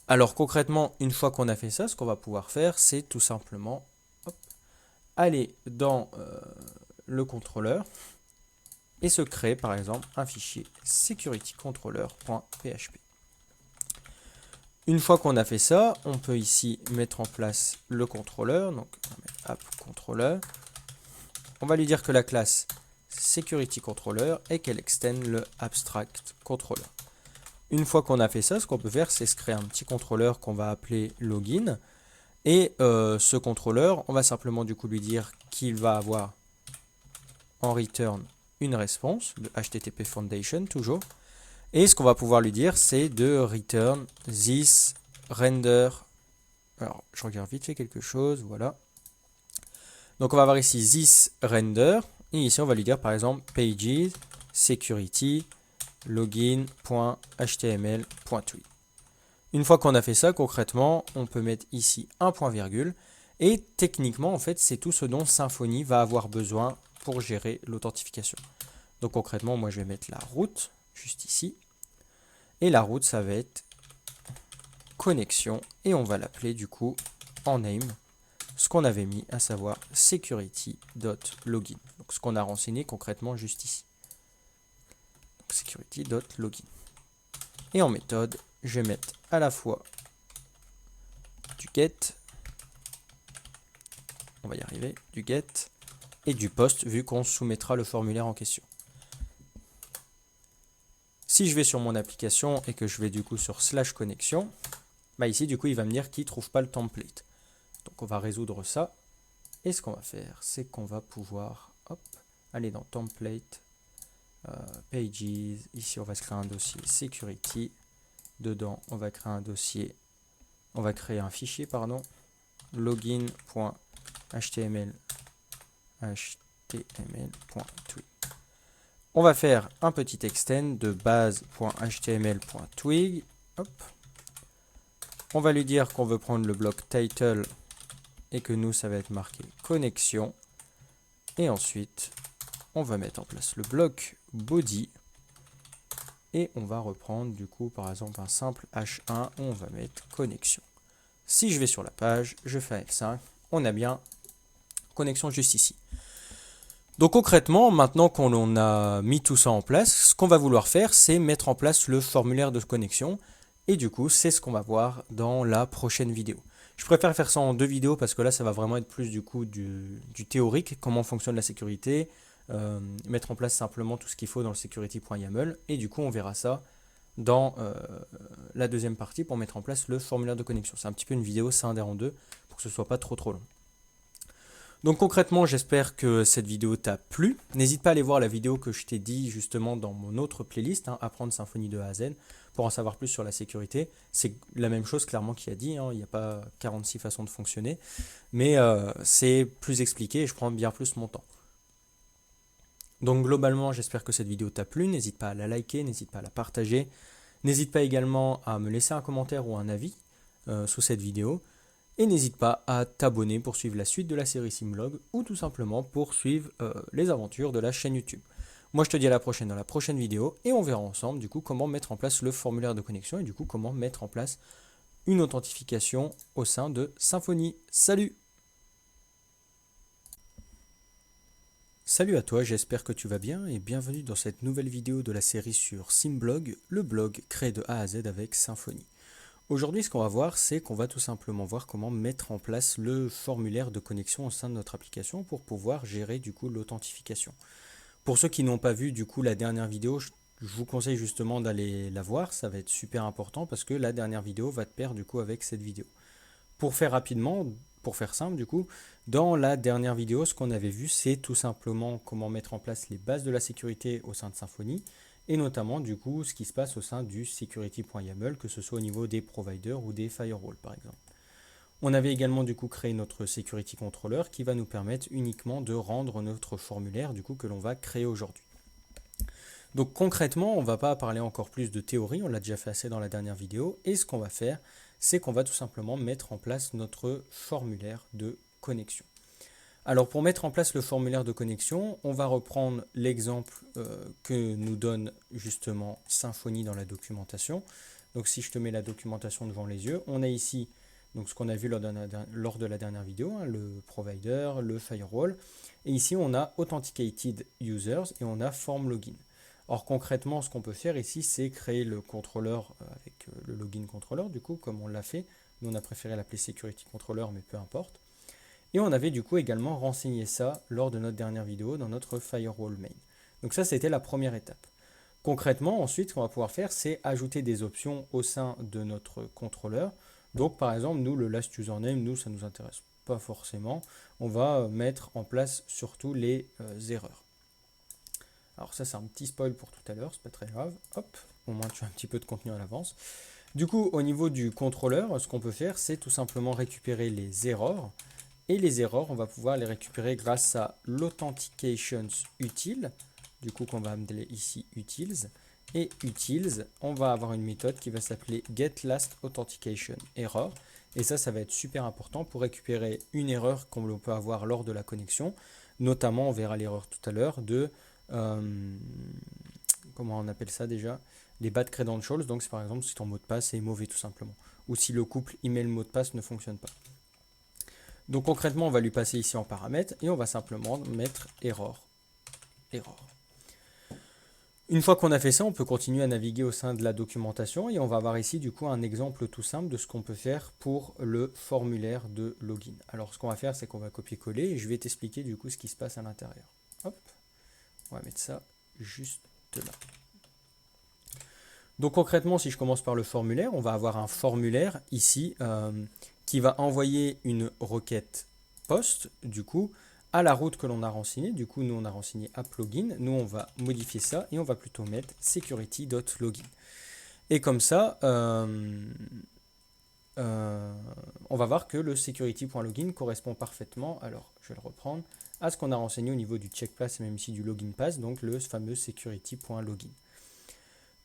Alors concrètement, une fois qu'on a fait ça, ce qu'on va pouvoir faire, c'est tout simplement aller dans le contrôleur et se créer par exemple un fichier securitycontroller.php. Une fois qu'on a fait ça, on peut ici mettre en place le contrôleur, donc on va mettre app_controller. On va lui dire que la classe securityController et qu'elle extend le abstract_controller. Une fois qu'on a fait ça, ce qu'on peut faire, c'est se créer un petit contrôleur qu'on va appeler login. Et ce contrôleur, on va simplement du coup lui dire qu'il va avoir en return une réponse de HTTP Foundation toujours. Et ce qu'on va pouvoir lui dire, c'est de return this render. Alors, je regarde vite fait quelque chose, voilà. Donc, on va avoir ici this render. Et ici, on va lui dire par exemple pages security login.html.tweet. Une fois qu'on a fait ça, concrètement, on peut mettre ici un point virgule. Et techniquement, en fait, c'est tout ce dont Symfony va avoir besoin pour gérer l'authentification. Donc concrètement, moi, je vais mettre la route juste ici. Et la route, ça va être connexion. Et on va l'appeler du coup en name ce qu'on avait mis, à savoir security.login. Donc ce qu'on a renseigné concrètement juste ici. Security.login. Et en méthode, je vais mettre à la fois du get, on va y arriver, du get, et du post, vu qu'on soumettra le formulaire en question. Si je vais sur mon application et que je vais du coup sur slash connexion, bah ici du coup il va me dire qu'il ne trouve pas le template. Donc on va résoudre ça. Et ce qu'on va faire, c'est qu'on va pouvoir aller dans template, pages, ici on va se créer un dossier security. Dedans on va créer un dossier, on va créer un fichier, pardon, login.html html.twig. On va faire un petit extend de base.html.twig. On va lui dire qu'on veut prendre le bloc title et que nous, ça va être marqué connexion. Et ensuite, on va mettre en place le bloc body. Et on va reprendre du coup, par exemple, un simple H1 où on va mettre connexion. Si je vais sur la page, je fais un F5, on a bien connexion juste ici. Donc concrètement, maintenant qu'on a mis tout ça en place, ce qu'on va vouloir faire, c'est mettre en place le formulaire de connexion. Et du coup, c'est ce qu'on va voir dans la prochaine vidéo. Je préfère faire ça en deux vidéos parce que là, ça va vraiment être plus du coup du théorique, comment fonctionne la sécurité, mettre en place simplement tout ce qu'il faut dans le security.yaml. Et du coup, on verra ça dans la deuxième partie pour mettre en place le formulaire de connexion. C'est un petit peu une vidéo scindée en deux pour que ce ne soit pas trop long. Donc concrètement, j'espère que cette vidéo t'a plu. N'hésite pas à aller voir la vidéo que je t'ai dit justement dans mon autre playlist, Apprendre Symfony de A à Z, pour en savoir plus sur la sécurité. C'est la même chose clairement qu'il a dit, il n'y a pas 46 façons de fonctionner, mais c'est plus expliqué et je prends bien plus mon temps. Donc globalement, j'espère que cette vidéo t'a plu. N'hésite pas à la liker, n'hésite pas à la partager. N'hésite pas également à me laisser un commentaire ou un avis sous cette vidéo. Et n'hésite pas à t'abonner pour suivre la suite de la série Simblog ou tout simplement pour suivre les aventures de la chaîne YouTube. Moi je te dis à la prochaine dans la prochaine vidéo et on verra ensemble du coup comment mettre en place le formulaire de connexion et du coup comment mettre en place une authentification au sein de Symfony. Salut! Salut à toi, j'espère que tu vas bien et bienvenue dans cette nouvelle vidéo de la série sur Simblog, le blog créé de A à Z avec Symfony. Aujourd'hui, ce qu'on va voir, c'est qu'on va tout simplement voir comment mettre en place le formulaire de connexion au sein de notre application pour pouvoir gérer du coup l'authentification. Pour ceux qui n'ont pas vu du coup la dernière vidéo, je vous conseille justement d'aller la voir, ça va être super important parce que la dernière vidéo va te perdre du coup avec cette vidéo. Pour faire rapidement, pour faire simple du coup, dans la dernière vidéo, ce qu'on avait vu, c'est tout simplement comment mettre en place les bases de la sécurité au sein de Symfony, et notamment du coup ce qui se passe au sein du security.yaml, que ce soit au niveau des providers ou des firewalls par exemple. On avait également du coup créé notre security controller qui va nous permettre uniquement de rendre notre formulaire du coup que l'on va créer aujourd'hui. Donc concrètement, on ne va pas parler encore plus de théorie, on l'a déjà fait assez dans la dernière vidéo, et ce qu'on va faire, c'est qu'on va tout simplement mettre en place notre formulaire de connexion. Alors pour mettre en place le formulaire de connexion, on va reprendre l'exemple que nous donne justement Symfony dans la documentation. Donc si je te mets la documentation devant les yeux, on a ici donc ce qu'on a vu lors de la dernière vidéo, le provider, le firewall. Et ici on a Authenticated Users et on a Form Login. Or concrètement, ce qu'on peut faire ici, c'est créer le contrôleur avec le login controller, du coup, comme on l'a fait. Nous, on a préféré l'appeler security controller, mais peu importe. Et on avait du coup également renseigné ça lors de notre dernière vidéo dans notre firewall main. Donc ça, c'était la première étape. Concrètement, ensuite, ce qu'on va pouvoir faire, c'est ajouter des options au sein de notre contrôleur. Donc par exemple, nous, le last username, nous, ça ne nous intéresse pas forcément. On va mettre en place surtout les erreurs. Alors ça, c'est un petit spoil pour tout à l'heure, c'est pas très grave. Hop, au moins tu as un petit peu de contenu à l'avance. Du coup, au niveau du contrôleur, ce qu'on peut faire, c'est tout simplement récupérer les erreurs. Et les erreurs, on va pouvoir les récupérer grâce à l'authentications utile. Du coup, qu'on va amener ici utils. Et utils, on va avoir une méthode qui va s'appeler getLastAuthentication error. Et ça va être super important pour récupérer une erreur qu'on peut avoir lors de la connexion. Notamment, on verra l'erreur tout à l'heure de comment on appelle ça déjà, les bad credentials. Donc c'est par exemple si ton mot de passe est mauvais tout simplement, ou si le couple email mot de passe ne fonctionne pas. Donc concrètement, on va lui passer ici en paramètre et on va simplement mettre error. Une fois qu'on a fait ça, on peut continuer à naviguer au sein de la documentation et on va avoir ici du coup un exemple tout simple de ce qu'on peut faire pour le formulaire de login. Alors ce qu'on va faire, c'est qu'on va copier-coller et je vais t'expliquer du coup ce qui se passe à l'intérieur. Hop, on va mettre ça juste là. Donc concrètement, si je commence par le formulaire, on va avoir un formulaire ici qui va envoyer une requête post, du coup, à la route que l'on a renseignée. Du coup, nous, on a renseigné app-login. Nous, on va modifier ça et on va plutôt mettre security.login. Et comme ça, on va voir que le security.login correspond parfaitement, alors je vais le reprendre, à ce qu'on a renseigné au niveau du check pass et même ici du login pass, donc le fameux security.login.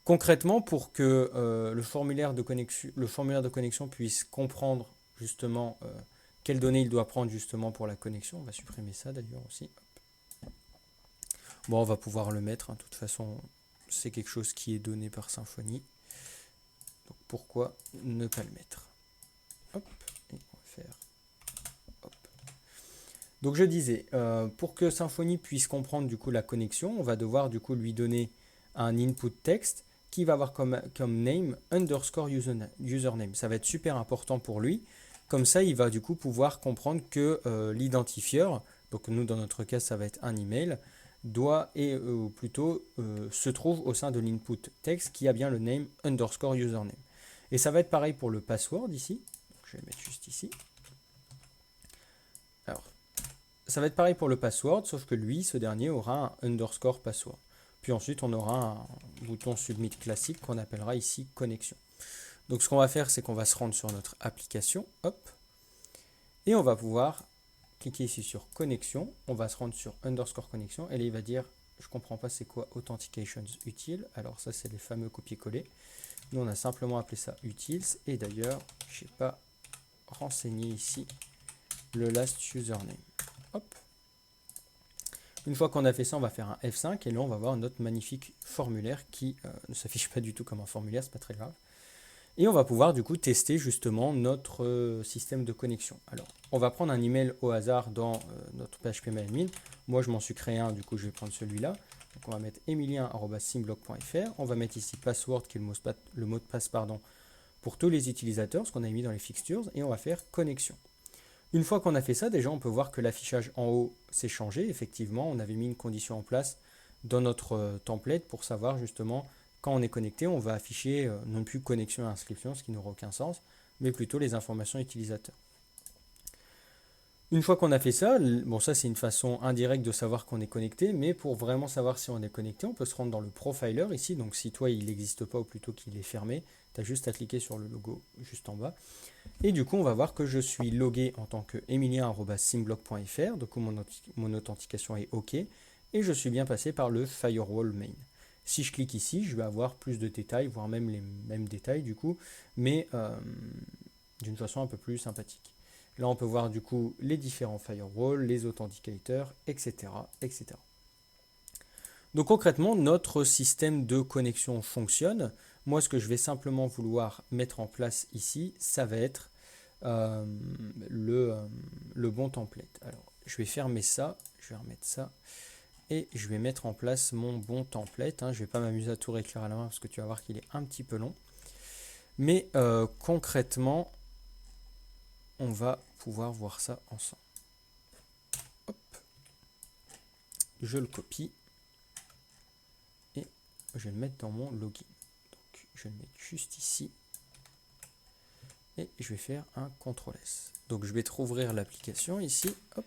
Concrètement, pour que le formulaire de connexion puisse comprendre justement quelles données il doit prendre justement pour la connexion, on va supprimer ça d'ailleurs aussi. Hop. Bon, on va pouvoir le mettre, hein. De toute façon, c'est quelque chose qui est donné par Symfony. Donc pourquoi ne pas le mettre? Hop, et on va faire. Hop. Donc je disais, pour que Symfony puisse comprendre du coup la connexion, on va devoir du coup lui donner un input texte qui va avoir comme name underscore username. Ça va être super important pour lui. Comme ça, il va du coup pouvoir comprendre que l'identifieur, donc nous dans notre cas ça va être un email, doit ou plutôt se trouve au sein de l'input text qui a bien le name underscore username. Et ça va être pareil pour le password ici. Donc, je vais le mettre juste ici. Alors, ça va être pareil pour le password, sauf que lui, ce dernier, aura un underscore password. Puis ensuite, on aura un bouton submit classique qu'on appellera ici connexion. Donc ce qu'on va faire, c'est qu'on va se rendre sur notre application, hop, et on va pouvoir cliquer ici sur connexion. On va se rendre sur underscore connexion, et là il va dire, je comprends pas c'est quoi authentications utile. Alors ça c'est les fameux copier-coller. Nous on a simplement appelé ça utils, et d'ailleurs, je n'ai pas renseigné ici le last username. Hop. Une fois qu'on a fait ça, on va faire un F5 et là on va voir notre magnifique formulaire qui ne s'affiche pas du tout comme un formulaire, c'est pas très grave. Et on va pouvoir du coup tester justement notre système de connexion. Alors, on va prendre un email au hasard dans notre phpMyAdmin. Moi, je m'en suis créé un, du coup, je vais prendre celui-là. Donc, on va mettre emilien@simblog.fr. On va mettre ici password qui est le mot de passe pour tous les utilisateurs, ce qu'on a mis dans les fixtures, et on va faire connexion. Une fois qu'on a fait ça, déjà on peut voir que l'affichage en haut s'est changé. Effectivement, on avait mis une condition en place dans notre template pour savoir justement quand on est connecté, on va afficher non plus connexion et inscription, ce qui n'aura aucun sens, mais plutôt les informations utilisateurs. Une fois qu'on a fait ça, bon ça c'est une façon indirecte de savoir qu'on est connecté, mais pour vraiment savoir si on est connecté, on peut se rendre dans le profiler ici, donc si toi il n'existe pas ou plutôt qu'il est fermé, tu as juste à cliquer sur le logo juste en bas. Et du coup on va voir que je suis logué en tant que emilien@simblog.fr, donc mon authentification est OK, et je suis bien passé par le firewall main. Si je clique ici, je vais avoir plus de détails, voire même les mêmes détails du coup, mais d'une façon un peu plus sympathique. Là, on peut voir du coup les différents firewalls, les authenticateurs, etc., etc. Donc concrètement, notre système de connexion fonctionne. Moi, ce que je vais simplement vouloir mettre en place ici, ça va être le bon template. Alors, je vais fermer ça, je vais remettre ça, et je vais mettre en place mon bon template. Je ne vais pas m'amuser à tout réécrire à la main parce que tu vas voir qu'il est un petit peu long. Mais concrètement, on va pouvoir voir ça ensemble. Hop. Je le copie et je vais le mettre dans mon login. Donc, je vais le mettre juste ici. et je vais faire un CTRL-S. Donc je vais rouvrir l'application ici, hop.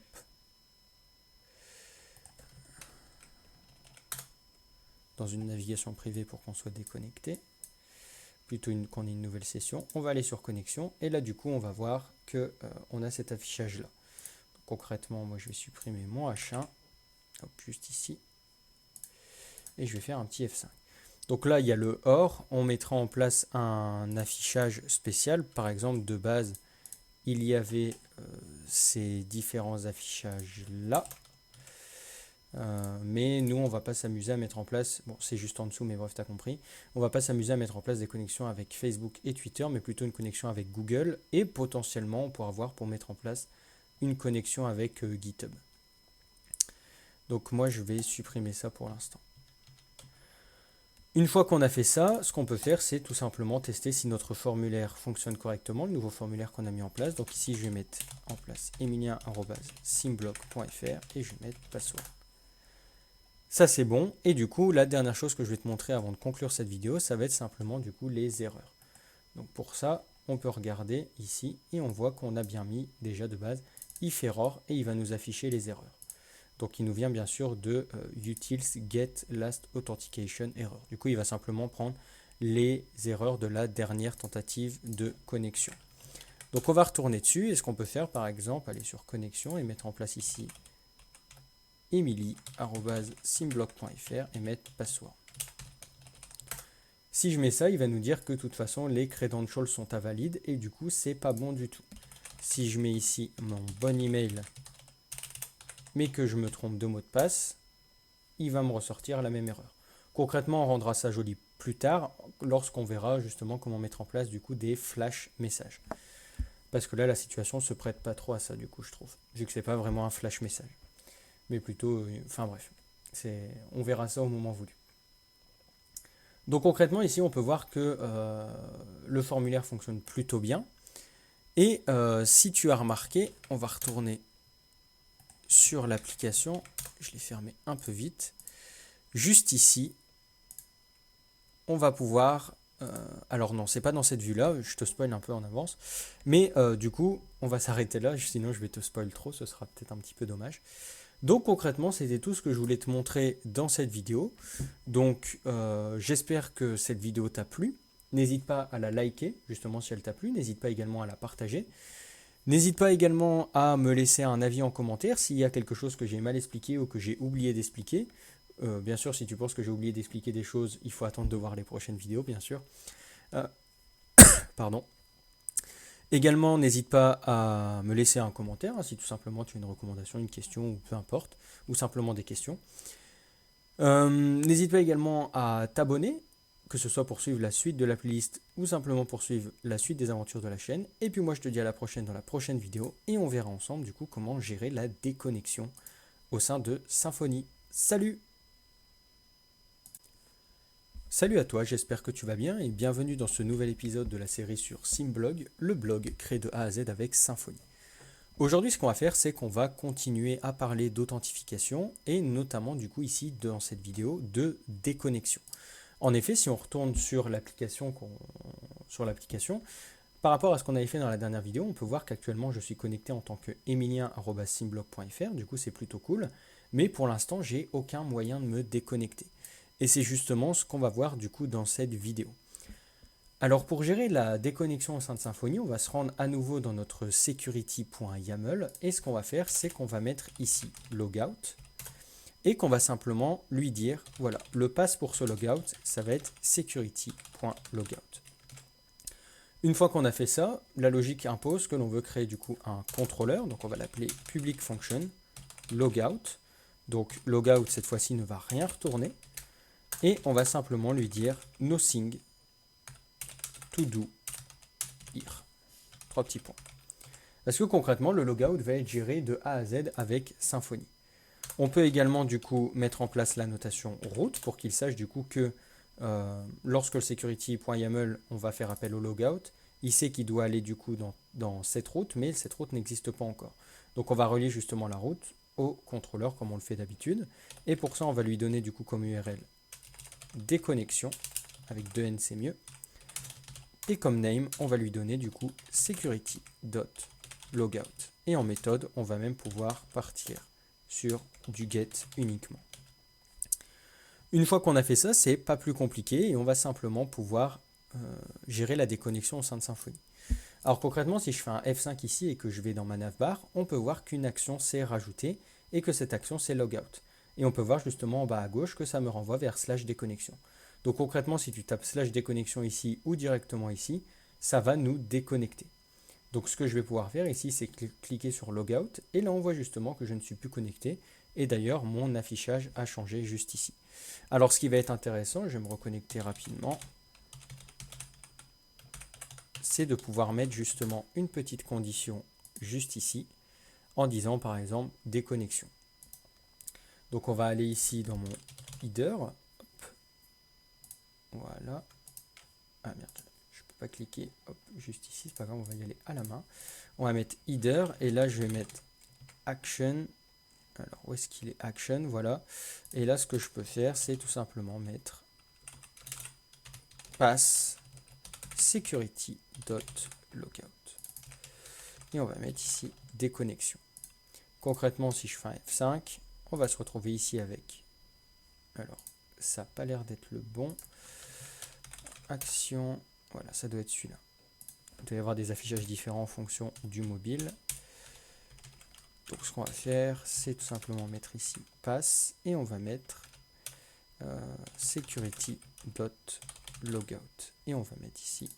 Dans une navigation privée pour qu'on soit déconnecté. Plutôt qu'on ait une nouvelle session. On va aller sur connexion et là du coup on va voir que on a cet affichage là. Concrètement, moi je vais supprimer mon H1, hop, juste ici, et je vais faire un petit F5. Donc là il y a le OR, on mettra en place un affichage spécial. Par exemple, de base il y avait ces différents affichages là. Mais nous on va pas s'amuser à mettre en place, bon c'est juste en dessous mais bref t'as compris, on va pas s'amuser à mettre en place des connexions avec Facebook et Twitter, mais plutôt une connexion avec Google, et potentiellement on pourra voir pour mettre en place une connexion avec GitHub. Donc moi je vais supprimer ça pour l'instant. Une fois qu'on a fait ça, ce qu'on peut faire c'est tout simplement tester si notre formulaire fonctionne correctement, le nouveau formulaire qu'on a mis en place. Donc ici je vais mettre en place emilien@simblog.fr et je vais mettre password. Ça c'est bon, et du coup la dernière chose que je vais te montrer avant de conclure cette vidéo, ça va être simplement du coup les erreurs. Donc pour ça, on peut regarder ici et on voit qu'on a bien mis déjà de base if error et il va nous afficher les erreurs. Donc il nous vient bien sûr de utils get last authentication error. Du coup il va simplement prendre les erreurs de la dernière tentative de connexion. Donc on va retourner dessus, et ce qu'on peut faire par exemple, aller sur connexion et mettre en place ici emily@simblog.fr et mettre password. Si je mets ça, il va nous dire que de toute façon les credentials sont invalides et du coup c'est pas bon du tout. Si je mets ici mon bon email mais que je me trompe de mot de passe, il va me ressortir la même erreur. Concrètement, on rendra ça joli plus tard lorsqu'on verra justement comment mettre en place du coup des flash messages. Parce que là la situation se prête pas trop à ça du coup je trouve, vu que c'est pas vraiment un flash message. Mais plutôt, enfin bref, on verra ça au moment voulu. Donc concrètement ici on peut voir que le formulaire fonctionne plutôt bien, et si tu as remarqué, on va retourner sur l'application, je l'ai fermé un peu vite, juste ici on va pouvoir, alors non c'est pas dans cette vue là, je te spoil un peu en avance, mais du coup on va s'arrêter là, sinon je vais te spoil trop, ce sera peut-être un petit peu dommage. Donc concrètement, c'était tout ce que je voulais te montrer dans cette vidéo. Donc j'espère que cette vidéo t'a plu. N'hésite pas à la liker, justement si elle t'a plu. N'hésite pas également à la partager. N'hésite pas également à me laisser un avis en commentaire s'il y a quelque chose que j'ai mal expliqué ou que j'ai oublié d'expliquer. Bien sûr, si tu penses que j'ai oublié d'expliquer des choses, il faut attendre de voir les prochaines vidéos, bien sûr. Pardon. Également, n'hésite pas à me laisser un commentaire, si tout simplement tu as une recommandation, une question, ou peu importe, ou simplement des questions. N'hésite pas également à t'abonner, que ce soit pour suivre la suite de la playlist ou simplement pour suivre la suite des aventures de la chaîne. Et puis moi je te dis à la prochaine dans la prochaine vidéo, et on verra ensemble du coup comment gérer la déconnexion au sein de Symfony. Salut! Salut à toi, j'espère que tu vas bien et bienvenue dans ce nouvel épisode de la série sur Simblog, le blog créé de A à Z avec Symfony. Aujourd'hui, ce qu'on va faire, c'est qu'on va continuer à parler d'authentification et notamment du coup ici dans cette vidéo de déconnexion. En effet, si on retourne sur l'application, par rapport à ce qu'on avait fait dans la dernière vidéo, on peut voir qu'actuellement je suis connecté en tant que emilien@simblog.fr, du coup c'est plutôt cool, mais pour l'instant j'ai aucun moyen de me déconnecter. Et c'est justement ce qu'on va voir du coup dans cette vidéo. Alors pour gérer la déconnexion au sein de Symfony, on va se rendre à nouveau dans notre security.yaml et ce qu'on va faire, c'est qu'on va mettre ici logout et qu'on va simplement lui dire, voilà, le pass pour ce logout, ça va être security.logout. Une fois qu'on a fait ça, la logique impose que l'on veut créer du coup un contrôleur, donc on va l'appeler public function logout. Donc logout cette fois-ci ne va rien retourner. Et on va simplement lui dire nothing to do here. 3 petits points. Parce que concrètement, le logout va être géré de A à Z avec Symfony. On peut également du coup mettre en place la notation route pour qu'il sache du coup que lorsque le security.yaml, on va faire appel au logout, il sait qu'il doit aller du coup dans cette route, mais cette route n'existe pas encore. Donc on va relier justement la route au contrôleur comme on le fait d'habitude. Et pour ça, on va lui donner du coup comme URL déconnexion, avec 2 N c'est mieux, Et comme name, on va lui donner du coup security.logout. Et en méthode, on va même pouvoir partir sur du get uniquement. Une fois qu'on a fait ça, c'est pas plus compliqué et on va simplement pouvoir gérer la déconnexion au sein de Symfony. Alors concrètement, si je fais un F5 ici et que je vais dans ma navbar, on peut voir qu'une action s'est rajoutée et que cette action c'est logout. Et on peut voir justement en bas à gauche que ça me renvoie vers slash déconnexion. Donc concrètement, si tu tapes slash déconnexion ici ou directement ici, ça va nous déconnecter. Donc ce que je vais pouvoir faire ici, c'est cliquer sur logout et là on voit justement que je ne suis plus connecté. Et d'ailleurs, mon affichage a changé juste ici. Alors ce qui va être intéressant, je vais me reconnecter rapidement, c'est de pouvoir mettre justement une petite condition juste ici, en disant par exemple déconnexion. Donc on va aller ici dans mon header. Hop. Voilà. Ah merde, je ne peux pas cliquer hop, juste ici, c'est pas grave, on va y aller à la main. On va mettre header et là je vais mettre action. Alors où est-ce qu'il est action? Voilà. Et là ce que je peux faire, c'est tout simplement mettre pass security.logout. Et on va mettre ici déconnexion. Concrètement, si je fais un F5, on va se retrouver ici avec, alors ça n'a pas l'air d'être le bon, action, voilà, ça doit être celui-là. Il doit y avoir des affichages différents en fonction du mobile. Donc ce qu'on va faire, c'est tout simplement mettre ici pass et on va mettre security.logout et on va mettre ici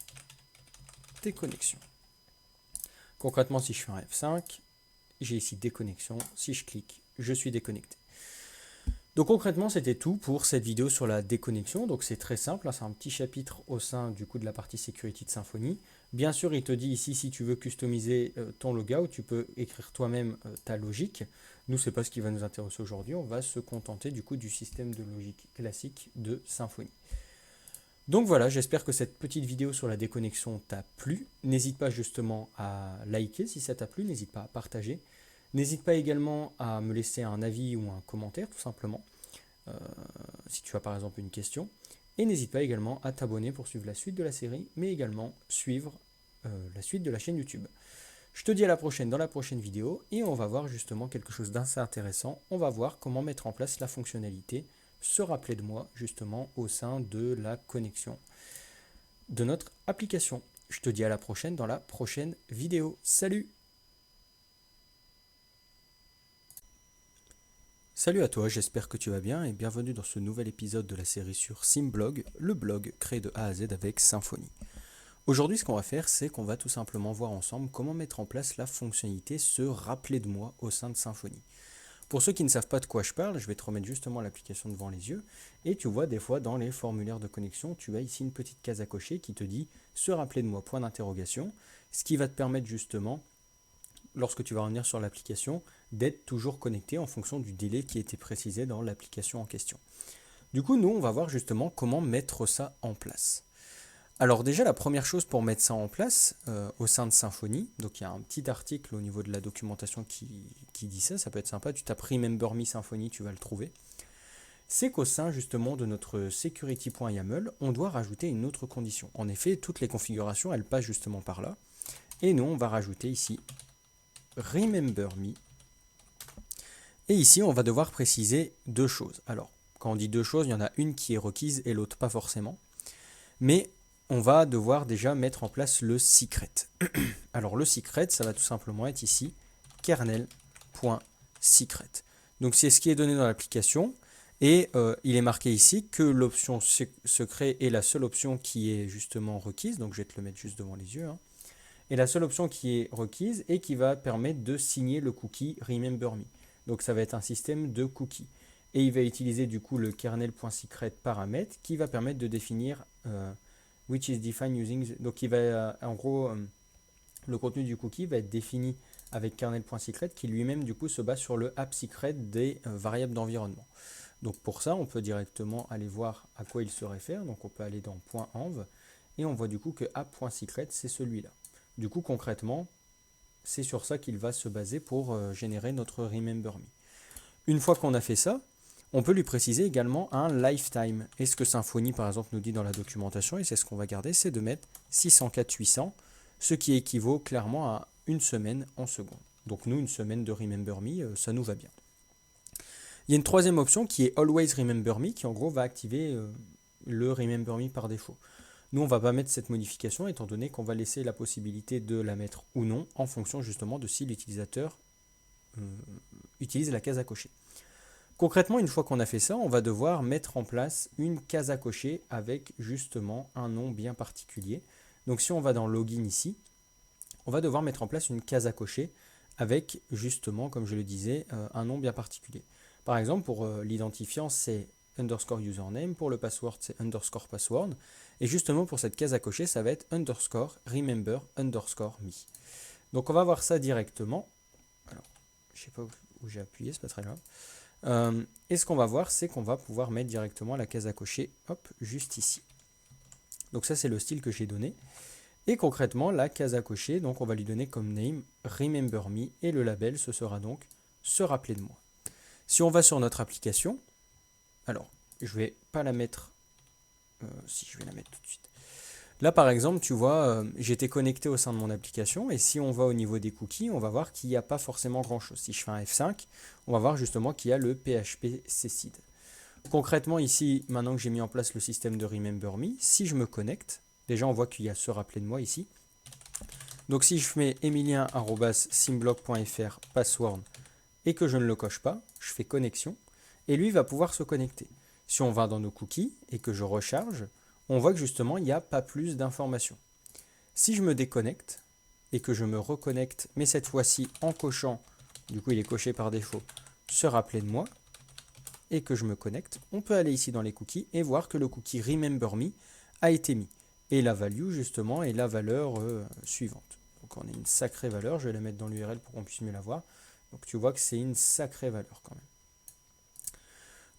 déconnexion. Concrètement, si je fais un F5, j'ai ici déconnexion. Si je clique, je suis déconnecté. Donc concrètement, c'était tout pour cette vidéo sur la déconnexion. Donc c'est très simple, hein, c'est un petit chapitre au sein du coup de la partie sécurité de Symfony. Bien sûr, il te dit ici, si tu veux customiser ton logout, tu peux écrire toi-même ta logique. Nous, c'est pas ce qui va nous intéresser aujourd'hui. On va se contenter du coup du système de logique classique de Symfony. Donc voilà, j'espère que cette petite vidéo sur la déconnexion t'a plu. N'hésite pas justement à liker si ça t'a plu, n'hésite pas à partager. N'hésite pas également à me laisser un avis ou un commentaire tout simplement, si tu as par exemple une question. Et n'hésite pas également à t'abonner pour suivre la suite de la série, mais également suivre la suite de la chaîne YouTube. Je te dis à la prochaine dans la prochaine vidéo et on va voir justement quelque chose d'assez intéressant. On va voir comment mettre en place la fonctionnalité se rappeler de moi justement au sein de la connexion de notre application. Je te dis à la prochaine dans la prochaine vidéo. Salut! Salut à toi, j'espère que tu vas bien et bienvenue dans ce nouvel épisode de la série sur Symblog, le blog créé de A à Z avec Symfony. Aujourd'hui, ce qu'on va faire, c'est qu'on va tout simplement voir ensemble comment mettre en place la fonctionnalité se rappeler de moi au sein de Symfony. Pour ceux qui ne savent pas de quoi je parle, je vais te remettre justement l'application devant les yeux et tu vois des fois dans les formulaires de connexion, tu as ici une petite case à cocher qui te dit se rappeler de moi, point d'interrogation, ce qui va te permettre justement, lorsque tu vas revenir sur l'application, d'être toujours connecté en fonction du délai qui était précisé dans l'application en question. Du coup, nous, on va voir justement comment mettre ça en place. Alors déjà, la première chose pour mettre ça en place au sein de Symfony, donc il y a un petit article au niveau de la documentation qui dit ça, ça peut être sympa, tu tapes Remember Me Symfony, tu vas le trouver. C'est qu'au sein justement de notre security.yaml, on doit rajouter une autre condition. En effet, toutes les configurations, elles passent justement par là. Et nous, on va rajouter ici Remember Me. Et ici, on va devoir préciser deux choses. Alors, quand on dit deux choses, il y en a une qui est requise et l'autre pas forcément. Mais on va devoir déjà mettre en place le secret. Alors le secret, ça va tout simplement être ici kernel.secret. Donc c'est ce qui est donné dans l'application et il est marqué ici que l'option secret est la seule option qui est justement requise. Donc je vais te le mettre juste devant les yeux. Et la seule option qui est requise et qui va permettre de signer le cookie Remember Me. Donc ça va être un système de cookies. Et il va utiliser du coup le kernel.secret paramètre qui va permettre de définir which is defined using, donc il va en gros le contenu du cookie va être défini avec kernel.secret qui lui-même du coup se base sur le app_secret des variables d'environnement. Donc pour ça on peut directement aller voir à quoi il se réfère, donc on peut aller dans .env et on voit du coup que app.secret c'est celui-là. Du coup concrètement c'est sur ça qu'il va se baser pour générer notre Remember Me. Une fois qu'on a fait ça, On peut lui préciser également un lifetime. Et ce que Symfony, par exemple, nous dit dans la documentation, et c'est ce qu'on va garder, c'est de mettre 604-800, ce qui équivaut clairement à une semaine en secondes. Donc nous, une semaine de Remember Me, ça nous va bien. Il y a une troisième option qui est Always Remember Me, qui en gros va activer le Remember Me par défaut. Nous, on ne va pas mettre cette modification, étant donné qu'on va laisser la possibilité de la mettre ou non, en fonction justement de si l'utilisateur utilise la case à cocher. Concrètement, une fois qu'on a fait ça, on va devoir mettre en place une case à cocher avec justement un nom bien particulier. Donc si on va dans Login ici, on va devoir mettre en place une case à cocher avec justement, comme je le disais, un nom bien particulier. Par exemple, pour l'identifiant, c'est underscore username, pour le password, c'est underscore password, et justement pour cette case à cocher, ça va être underscore remember underscore me. Donc on va voir ça directement. Alors, je ne sais pas où j'ai appuyé, c'est pas très grave. Et ce qu'on va voir, c'est qu'on va pouvoir mettre directement la case à cocher, hop, juste ici. Donc ça, c'est le style que j'ai donné. Et concrètement, la case à cocher, donc on va lui donner comme name Remember Me, et le label, ce sera donc se rappeler de moi. Si on va sur notre application, alors, je vais pas la mettre, si je vais la mettre tout de suite. Là, par exemple, tu vois, j'étais connecté au sein de mon application, et si on va au niveau des cookies, on va voir qu'il n'y a pas forcément grand-chose. Si je fais un F5, on va voir justement qu'il y a le PHP Cecid. Concrètement, ici, maintenant que j'ai mis en place le système de Remember Me, si je me connecte, déjà on voit qu'il y a se rappeler de moi ici. Donc si je mets emilien@simblog.fr password et que je ne le coche pas, je fais connexion, et lui va pouvoir se connecter. Si on va dans nos cookies et que je recharge, on voit que justement il n'y a pas plus d'informations. Si je me déconnecte et que je me reconnecte, mais cette fois-ci en cochant, du coup il est coché par défaut, se rappeler de moi, et que je me connecte, on peut aller ici dans les cookies et voir que le cookie Remember Me a été mis. Et la value justement est la valeur suivante. Donc on a une sacrée valeur, je vais la mettre dans l'URL pour qu'on puisse mieux la voir. Donc tu vois que c'est une sacrée valeur quand même.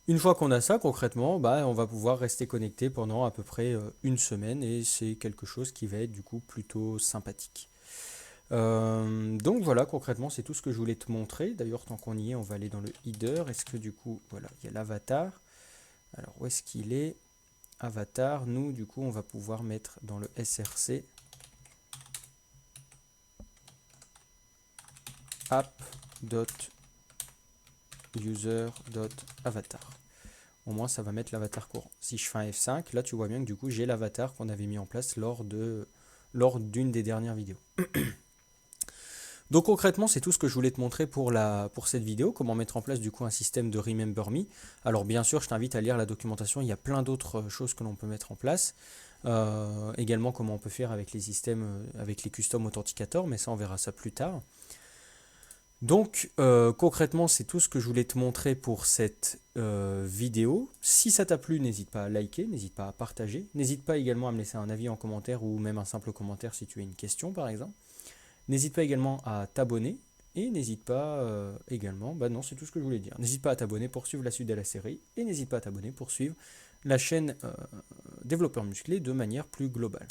Une fois qu'on a ça, concrètement, on va pouvoir rester connecté pendant à peu près une semaine, et c'est quelque chose qui va être du coup plutôt sympathique. Donc voilà, concrètement, c'est tout ce que je voulais te montrer. D'ailleurs, tant qu'on y est, on va aller dans le header. Est-ce que du coup, voilà, il y a l'avatar. Alors, où est-ce qu'il est? Avatar, nous, du coup, on va pouvoir mettre dans le src app.user.avatar. Au moins, ça va mettre l'avatar courant. Si je fais un F5, là, tu vois bien que du coup, j'ai l'avatar qu'on avait mis en place lors d'une des dernières vidéos. Donc concrètement, c'est tout ce que je voulais te montrer pour cette vidéo, comment mettre en place du coup un système de Remember Me. Alors bien sûr, je t'invite à lire la documentation, il y a plein d'autres choses que l'on peut mettre en place. Également comment on peut faire avec les systèmes, avec les custom authenticators, mais ça on verra ça plus tard. Donc concrètement, c'est tout ce que je voulais te montrer pour cette vidéo. Si ça t'a plu, n'hésite pas à liker, n'hésite pas à partager. N'hésite pas également à me laisser un avis en commentaire ou même un simple commentaire si tu as une question par exemple. N'hésite pas également à t'abonner et n'hésite pas également, non c'est tout ce que je voulais dire, n'hésite pas à t'abonner pour suivre la suite de la série et n'hésite pas à t'abonner pour suivre la chaîne Développeur Musclé de manière plus globale.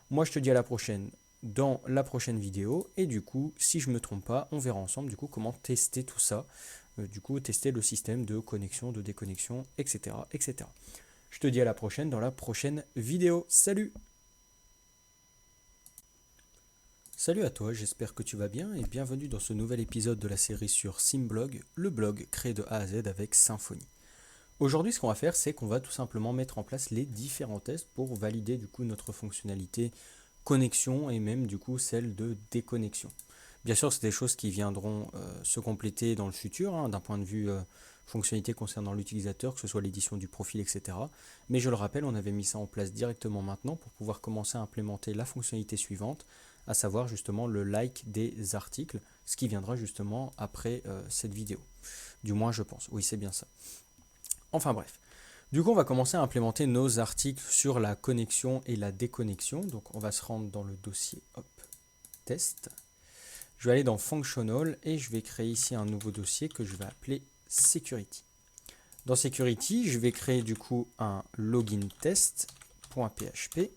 Moi je te dis à la prochaine dans la prochaine vidéo et du coup si je ne me trompe pas on verra ensemble du coup comment tester tout ça, du coup tester le système de connexion, de déconnexion, etc. etc. Je te dis à la prochaine dans la prochaine vidéo. Salut! Salut à toi, j'espère que tu vas bien et bienvenue dans ce nouvel épisode de la série sur Simblog, le blog créé de A à Z avec Symfony. Aujourd'hui, ce qu'on va faire, c'est qu'on va tout simplement mettre en place les différents tests pour valider du coup notre fonctionnalité connexion et même du coup celle de déconnexion. Bien sûr, c'est des choses qui viendront se compléter dans le futur, d'un point de vue fonctionnalité concernant l'utilisateur, que ce soit l'édition du profil, etc. Mais je le rappelle, on avait mis ça en place directement maintenant pour pouvoir commencer à implémenter la fonctionnalité suivante, à savoir justement le like des articles, ce qui viendra justement après cette vidéo. Du moins, je pense. Oui, c'est bien ça. Enfin bref. Du coup, on va commencer à implémenter nos articles sur la connexion et la déconnexion. Donc, on va se rendre dans le dossier test. Je vais aller dans Functional et je vais créer ici un nouveau dossier que je vais appeler Security. Dans Security, je vais créer du coup un login test.php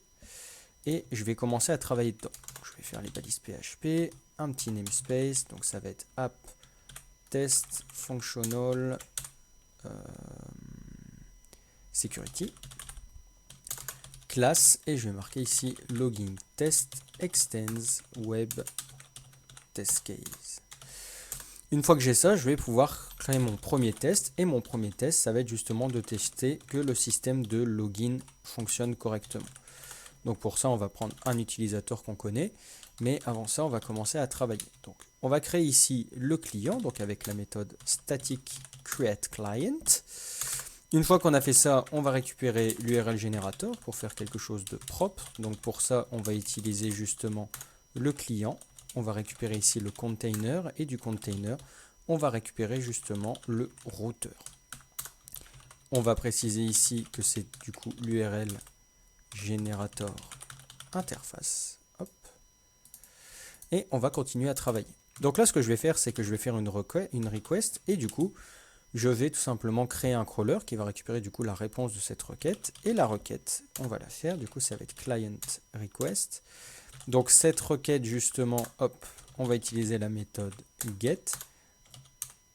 et je vais commencer à travailler dedans. Je vais faire les balises PHP, un petit namespace, donc ça va être app test functional security, classe, et je vais marquer ici login test extends web test case. Une fois que j'ai ça, je vais pouvoir créer mon premier test, et mon premier test, ça va être justement de tester que le système de login fonctionne correctement. Donc pour ça, on va prendre un utilisateur qu'on connaît, mais avant ça, on va commencer à travailler. Donc on va créer ici le client, donc avec la méthode static create client. Une fois qu'on a fait ça, on va récupérer l'URL générateur pour faire quelque chose de propre. Donc pour ça, on va utiliser justement le client. On va récupérer ici le container, et du container, on va récupérer justement le routeur. On va préciser ici que c'est du coup l'URL générateur interface. Hop. Et on va continuer à travailler. Donc là, ce que je vais faire, c'est que je vais faire une request, et du coup, je vais tout simplement créer un crawler qui va récupérer du coup la réponse de cette requête. Et la requête, on va la faire, du coup, ça va être client request. Donc cette requête, justement, hop, on va utiliser la méthode get,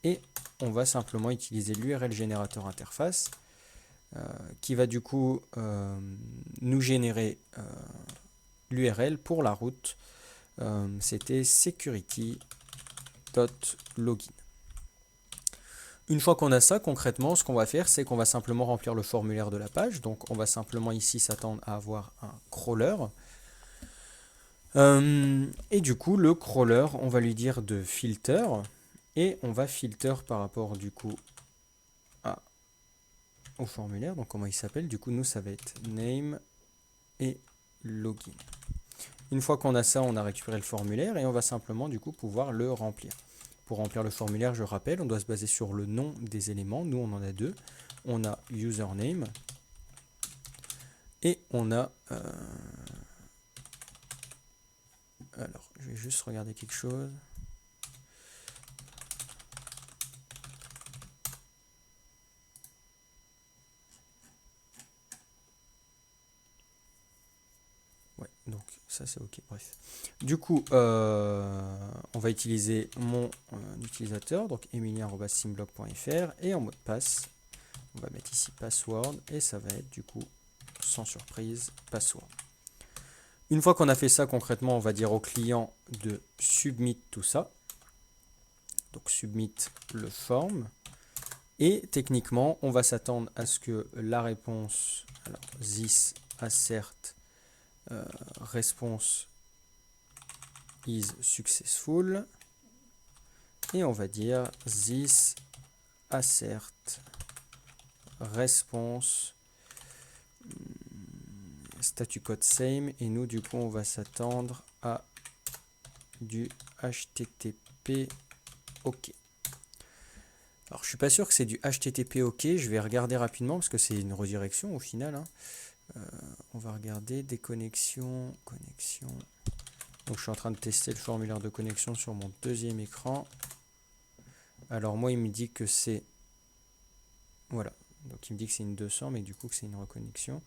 et on va simplement utiliser l'URL générateur interface qui va du coup nous générer l'URL pour la route. C'était security.login. Une fois qu'on a ça, concrètement, ce qu'on va faire, c'est qu'on va simplement remplir le formulaire de la page. Donc on va simplement ici s'attendre à avoir un crawler. Et du coup, le crawler, on va lui dire de filter, et on va filter par rapport du coup au formulaire. Donc comment il s'appelle? Du coup, nous, ça va être name et login. Une fois qu'on a ça, on a récupéré le formulaire, et on va simplement du coup pouvoir le remplir. Pour remplir le formulaire, je rappelle, on doit se baser sur le nom des éléments. Nous, on en a deux. On a username et on a... Alors, je vais juste regarder quelque chose. Ouais, donc ça c'est ok, bref. Du coup, on va utiliser mon utilisateur, donc emilien@simblog.fr, et en mot de passe, on va mettre ici password, et ça va être du coup, sans surprise, password. Une fois qu'on a fait ça, concrètement, on va dire au client de submit tout ça. Donc submit le form. Et techniquement, on va s'attendre à ce que la réponse, alors this assert response is successful. Et on va dire this assert response statut code same, et nous du coup on va s'attendre à du HTTP OK. Alors je suis pas sûr que c'est du HTTP OK, je vais regarder rapidement parce que c'est une redirection au final. Hein. On va regarder des connexions, connexion. Donc je suis en train de tester le formulaire de connexion sur mon deuxième écran. Alors moi il me dit que c'est... Voilà. Donc il me dit que c'est une 200, mais du coup que c'est une reconnexion.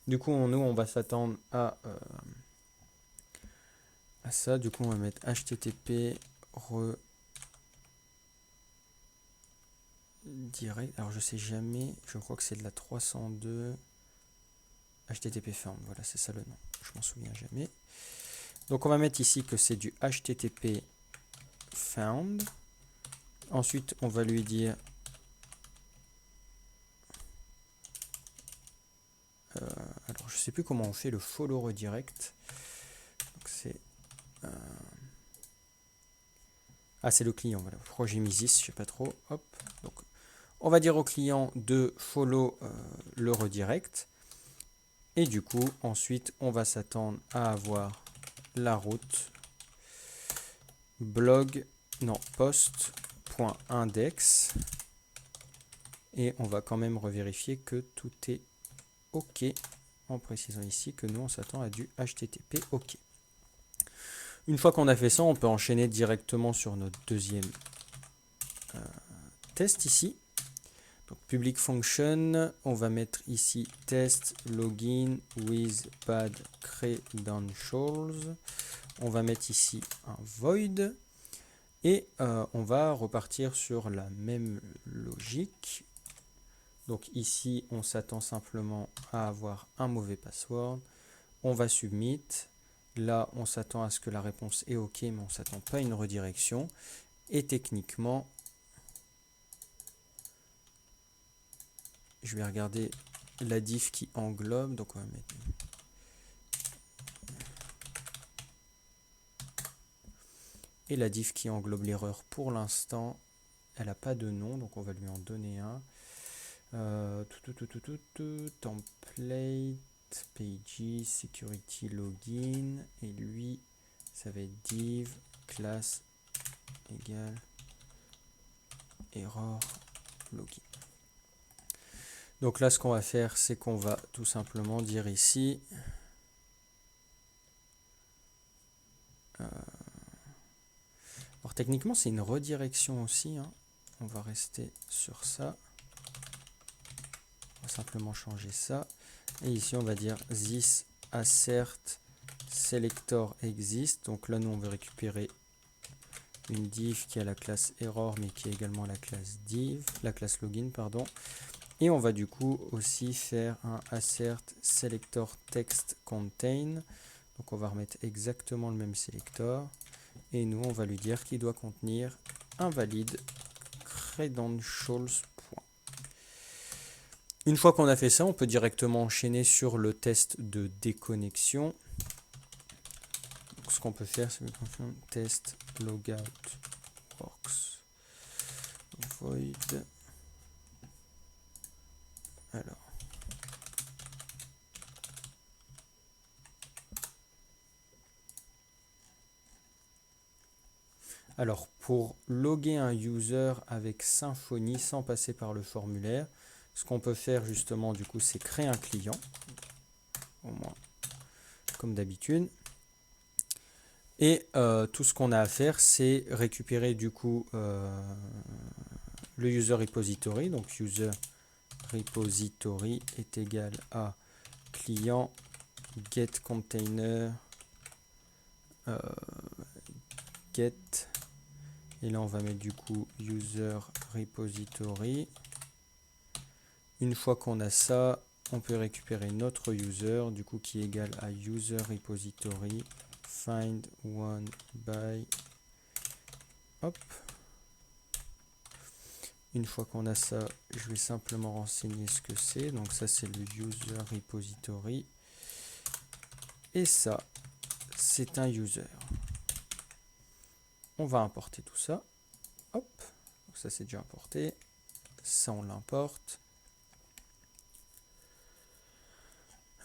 Du coup, nous, on va s'attendre à ça. Du coup, on va mettre HTTP direct. Alors, je sais jamais. Je crois que c'est de la 302 HTTP found. Voilà, c'est ça le nom. Je m'en souviens jamais. Donc, on va mettre ici que c'est du HTTP found. Ensuite, on va lui dire alors je sais plus comment on fait le follow redirect. Donc c'est c'est le client, voilà. Pourquoi j'ai mis this, je sais pas trop. Hop. Donc on va dire au client de follow le redirect. Et du coup, ensuite, on va s'attendre à avoir la route blog, non, post.index. Et on va quand même revérifier que tout est OK, en précisant ici que nous, on s'attend à du HTTP OK. Une fois qu'on a fait ça, on peut enchaîner directement sur notre deuxième test ici. Donc, public function, on va mettre ici test login with bad credentials. On va mettre ici un void. Et on va repartir sur la même logique. Donc ici, on s'attend simplement à avoir un mauvais password. On va submit. Là, on s'attend à ce que la réponse est OK, mais on ne s'attend pas à une redirection. Et techniquement, je vais regarder la diff qui englobe. Donc on va mettre... Et la diff qui englobe l'erreur pour l'instant, elle n'a pas de nom, donc on va lui en donner un. Template, pages, security, login. Et lui, ça va être div, class, égale, error, login. Donc là, ce qu'on va faire, c'est qu'on va tout simplement dire ici... alors techniquement, c'est une redirection aussi. Hein. On va rester sur ça. On va simplement changer ça. Et ici, on va dire this assert selector exist. Donc là, nous, on veut récupérer une div qui a la classe error, mais qui est également la classe div, la classe login, pardon. Et on va du coup aussi faire un assert selector text contain. Donc on va remettre exactement le même selector. Et nous, on va lui dire qu'il doit contenir invalide credentials. Une fois qu'on a fait ça, on peut directement enchaîner sur le test de déconnexion. Donc, ce qu'on peut faire, c'est test logout works void. Alors, pour loguer un user avec Symfony sans passer par le formulaire, ce qu'on peut faire justement du coup, c'est créer un client, au moins comme d'habitude. Et tout ce qu'on a à faire, c'est récupérer du coup le user repository. Donc user repository est égal à client get container get. Et là, on va mettre du coup user repository. Une fois qu'on a ça, on peut récupérer notre user, du coup qui est égal à user repository find one by. Hop. Une fois qu'on a ça, je vais simplement renseigner ce que c'est. Donc ça, c'est le user repository. Et ça, c'est un user. On va importer tout ça. Hop. Donc ça, c'est déjà importé. Ça, on l'importe.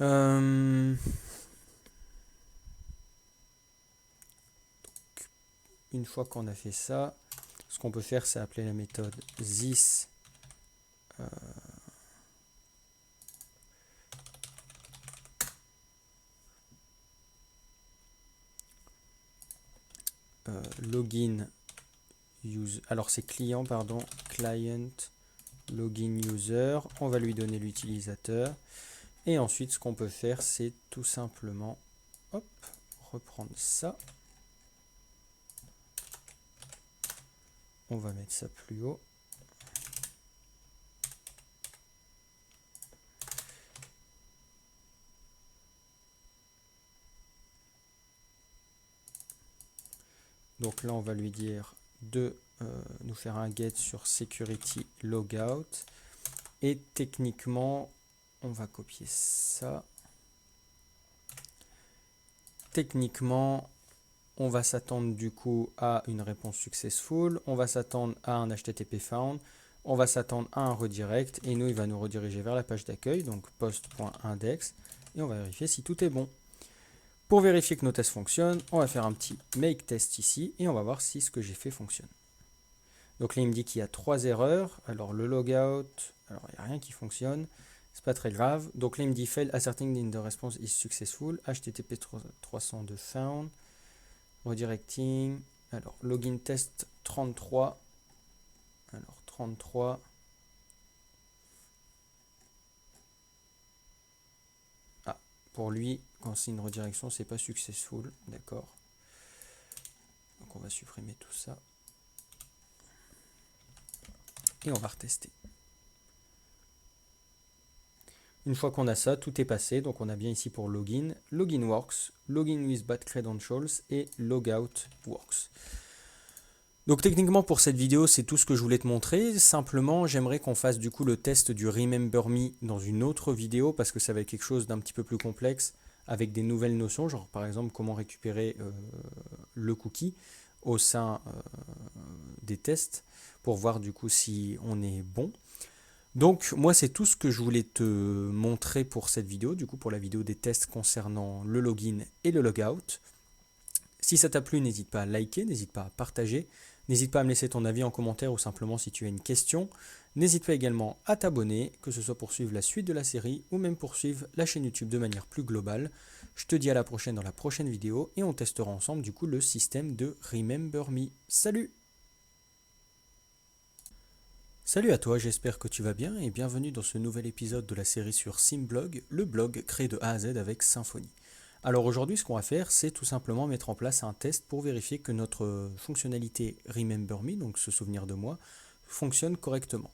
Donc, une fois qu'on a fait ça, ce qu'on peut faire, c'est appeler la méthode this login user. Alors c'est client, pardon, client login user. On va lui donner l'utilisateur. Et ensuite, ce qu'on peut faire, c'est tout simplement hop, reprendre ça. On va mettre ça plus haut. Donc là, on va lui dire de nous faire un get sur security logout. Et techniquement, on va copier ça. Techniquement, on va s'attendre du coup à une réponse successful. On va s'attendre à un HTTP found. On va s'attendre à un redirect. Et nous, il va nous rediriger vers la page d'accueil, donc post.index. Et on va vérifier si tout est bon. Pour vérifier que nos tests fonctionnent, on va faire un petit make test ici. Et on va voir si ce que j'ai fait fonctionne. Donc là, il me dit qu'il y a 3 erreurs. Alors le logout, alors il n'y a rien qui fonctionne. C'est pas très grave. Donc là, il me dit fail asserting in the response is successful. HTTP 302 found. Redirecting. Alors login test 33. Alors 33. Ah, pour lui, quand c'est une redirection, c'est pas successful. D'accord. Donc on va supprimer tout ça. Et on va retester. Une fois qu'on a ça, tout est passé. Donc on a bien ici pour login, login works, login with bad credentials et logout works. Donc techniquement pour cette vidéo, c'est tout ce que je voulais te montrer. Simplement, j'aimerais qu'on fasse du coup le test du Remember Me dans une autre vidéo parce que ça va être quelque chose d'un petit peu plus complexe avec des nouvelles notions, genre par exemple comment récupérer le cookie au sein des tests pour voir du coup si on est bon. Donc moi c'est tout ce que je voulais te montrer pour cette vidéo, du coup pour la vidéo des tests concernant le login et le logout. Si ça t'a plu, n'hésite pas à liker, n'hésite pas à partager, n'hésite pas à me laisser ton avis en commentaire ou simplement si tu as une question. N'hésite pas également à t'abonner, que ce soit pour suivre la suite de la série ou même pour suivre la chaîne YouTube de manière plus globale. Je te dis à la prochaine dans la prochaine vidéo et on testera ensemble du coup le système de Remember Me. Salut! Salut à toi, j'espère que tu vas bien et bienvenue dans ce nouvel épisode de la série sur Simblog, le blog créé de A à Z avec Symfony. Alors aujourd'hui, ce qu'on va faire, c'est tout simplement mettre en place un test pour vérifier que notre fonctionnalité Remember Me, donc se souvenir de moi, fonctionne correctement.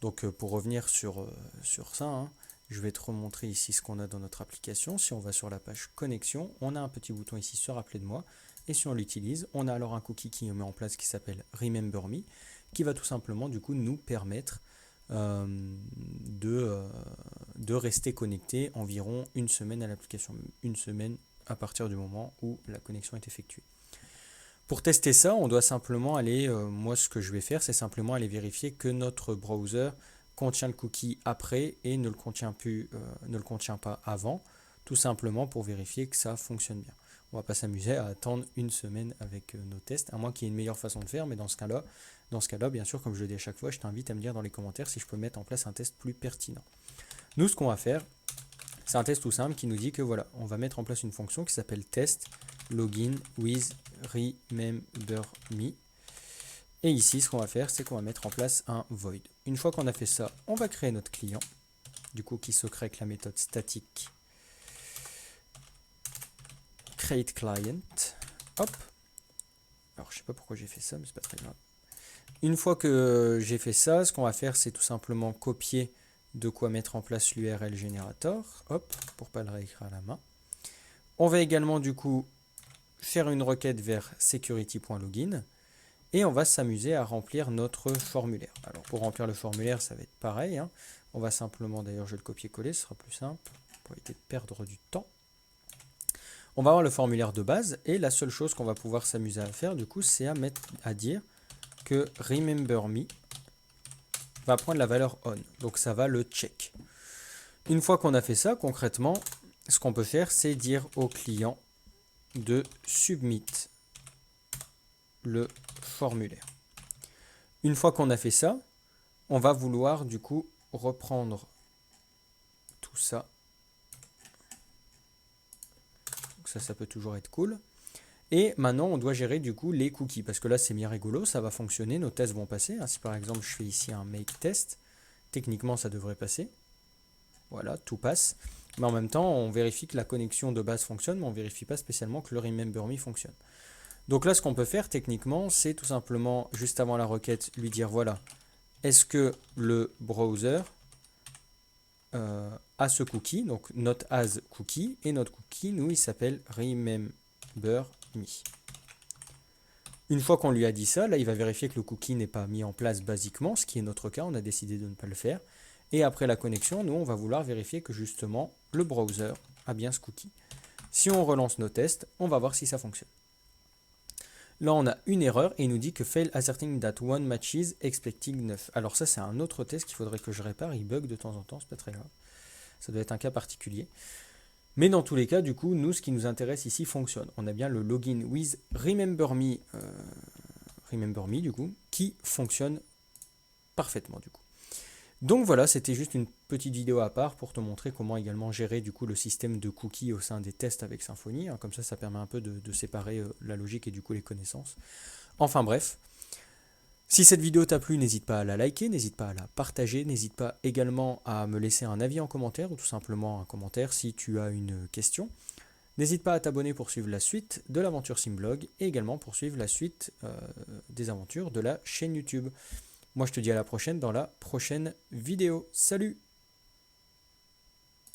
Donc pour revenir sur ça, hein, je vais te remontrer ici ce qu'on a dans notre application. Si on va sur la page connexion, on a un petit bouton ici se rappeler de moi. Et si on l'utilise, on a alors un cookie qui met en place qui s'appelle Remember Me, qui va tout simplement du coup nous permettre de rester connecté environ une semaine à l'application, une semaine à partir du moment où la connexion est effectuée. Pour tester ça, on doit simplement aller, moi ce que je vais faire, c'est simplement aller vérifier que notre browser contient le cookie après et ne le contient pas avant, tout simplement pour vérifier que ça fonctionne bien. On ne va pas s'amuser à attendre une semaine avec nos tests, à moins qu'il y ait une meilleure façon de faire, mais dans ce cas-là, bien sûr, comme je le dis à chaque fois, je t'invite à me dire dans les commentaires si je peux mettre en place un test plus pertinent. Nous, ce qu'on va faire, c'est un test tout simple qui nous dit que voilà, on va mettre en place une fonction qui s'appelle test login with remember me. Et ici, ce qu'on va faire, c'est qu'on va mettre en place un void. Une fois qu'on a fait ça, on va créer notre client, du coup qui se crée avec la méthode statique create client. Hop. Alors, je sais pas pourquoi j'ai fait ça, mais c'est pas très grave. Une fois que j'ai fait ça, ce qu'on va faire, c'est tout simplement copier de quoi mettre en place l'URL générateur, hop, pour pas le réécrire à la main. On va également du coup faire une requête vers security.login et on va s'amuser à remplir notre formulaire. Alors pour remplir le formulaire, ça va être pareil, hein. On va simplement, d'ailleurs je vais le copier-coller, ce sera plus simple pour éviter de perdre du temps. On va avoir le formulaire de base et la seule chose qu'on va pouvoir s'amuser à faire du coup, c'est à dire que Remember Me va prendre la valeur on. Donc ça va le check. Une fois qu'on a fait ça, concrètement, ce qu'on peut faire, c'est dire au client de submit le formulaire. Une fois qu'on a fait ça, on va vouloir du coup reprendre tout ça. Donc ça peut toujours être cool. Et maintenant, on doit gérer du coup les cookies, parce que là, c'est bien rigolo, ça va fonctionner, nos tests vont passer. Si par exemple, je fais ici un make test, techniquement, ça devrait passer. Voilà, tout passe. Mais en même temps, on vérifie que la connexion de base fonctionne, mais on ne vérifie pas spécialement que le Remember Me fonctionne. Donc là, ce qu'on peut faire techniquement, c'est tout simplement, juste avant la requête, lui dire, voilà, est-ce que le browser a ce cookie, donc not as cookie, et notre cookie, nous, il s'appelle Remember Me. Une fois qu'on lui a dit ça, là, il va vérifier que le cookie n'est pas mis en place basiquement, ce qui est notre cas, on a décidé de ne pas le faire. Et après la connexion, nous, on va vouloir vérifier que justement, le browser a bien ce cookie. Si on relance nos tests, on va voir si ça fonctionne. Là, on a une erreur et il nous dit que fail asserting that one matches expecting 9. Alors ça, c'est un autre test qu'il faudrait que je répare. Il bug de temps en temps, c'est pas très grave. Ça doit être un cas particulier. Mais dans tous les cas, du coup, nous, ce qui nous intéresse ici fonctionne. On a bien le login with Remember Me, du coup, qui fonctionne parfaitement, du coup. Donc voilà, c'était juste une petite vidéo à part pour te montrer comment également gérer du coup le système de cookies au sein des tests avec Symfony. Comme ça permet un peu de séparer la logique et du coup les connaissances. Enfin bref, si cette vidéo t'a plu, n'hésite pas à la liker, n'hésite pas à la partager, n'hésite pas également à me laisser un avis en commentaire ou tout simplement un commentaire si tu as une question. N'hésite pas à t'abonner pour suivre la suite de l'aventure Simblog et également pour suivre la suite des aventures de la chaîne YouTube. Moi, je te dis à la prochaine dans la prochaine vidéo. Salut!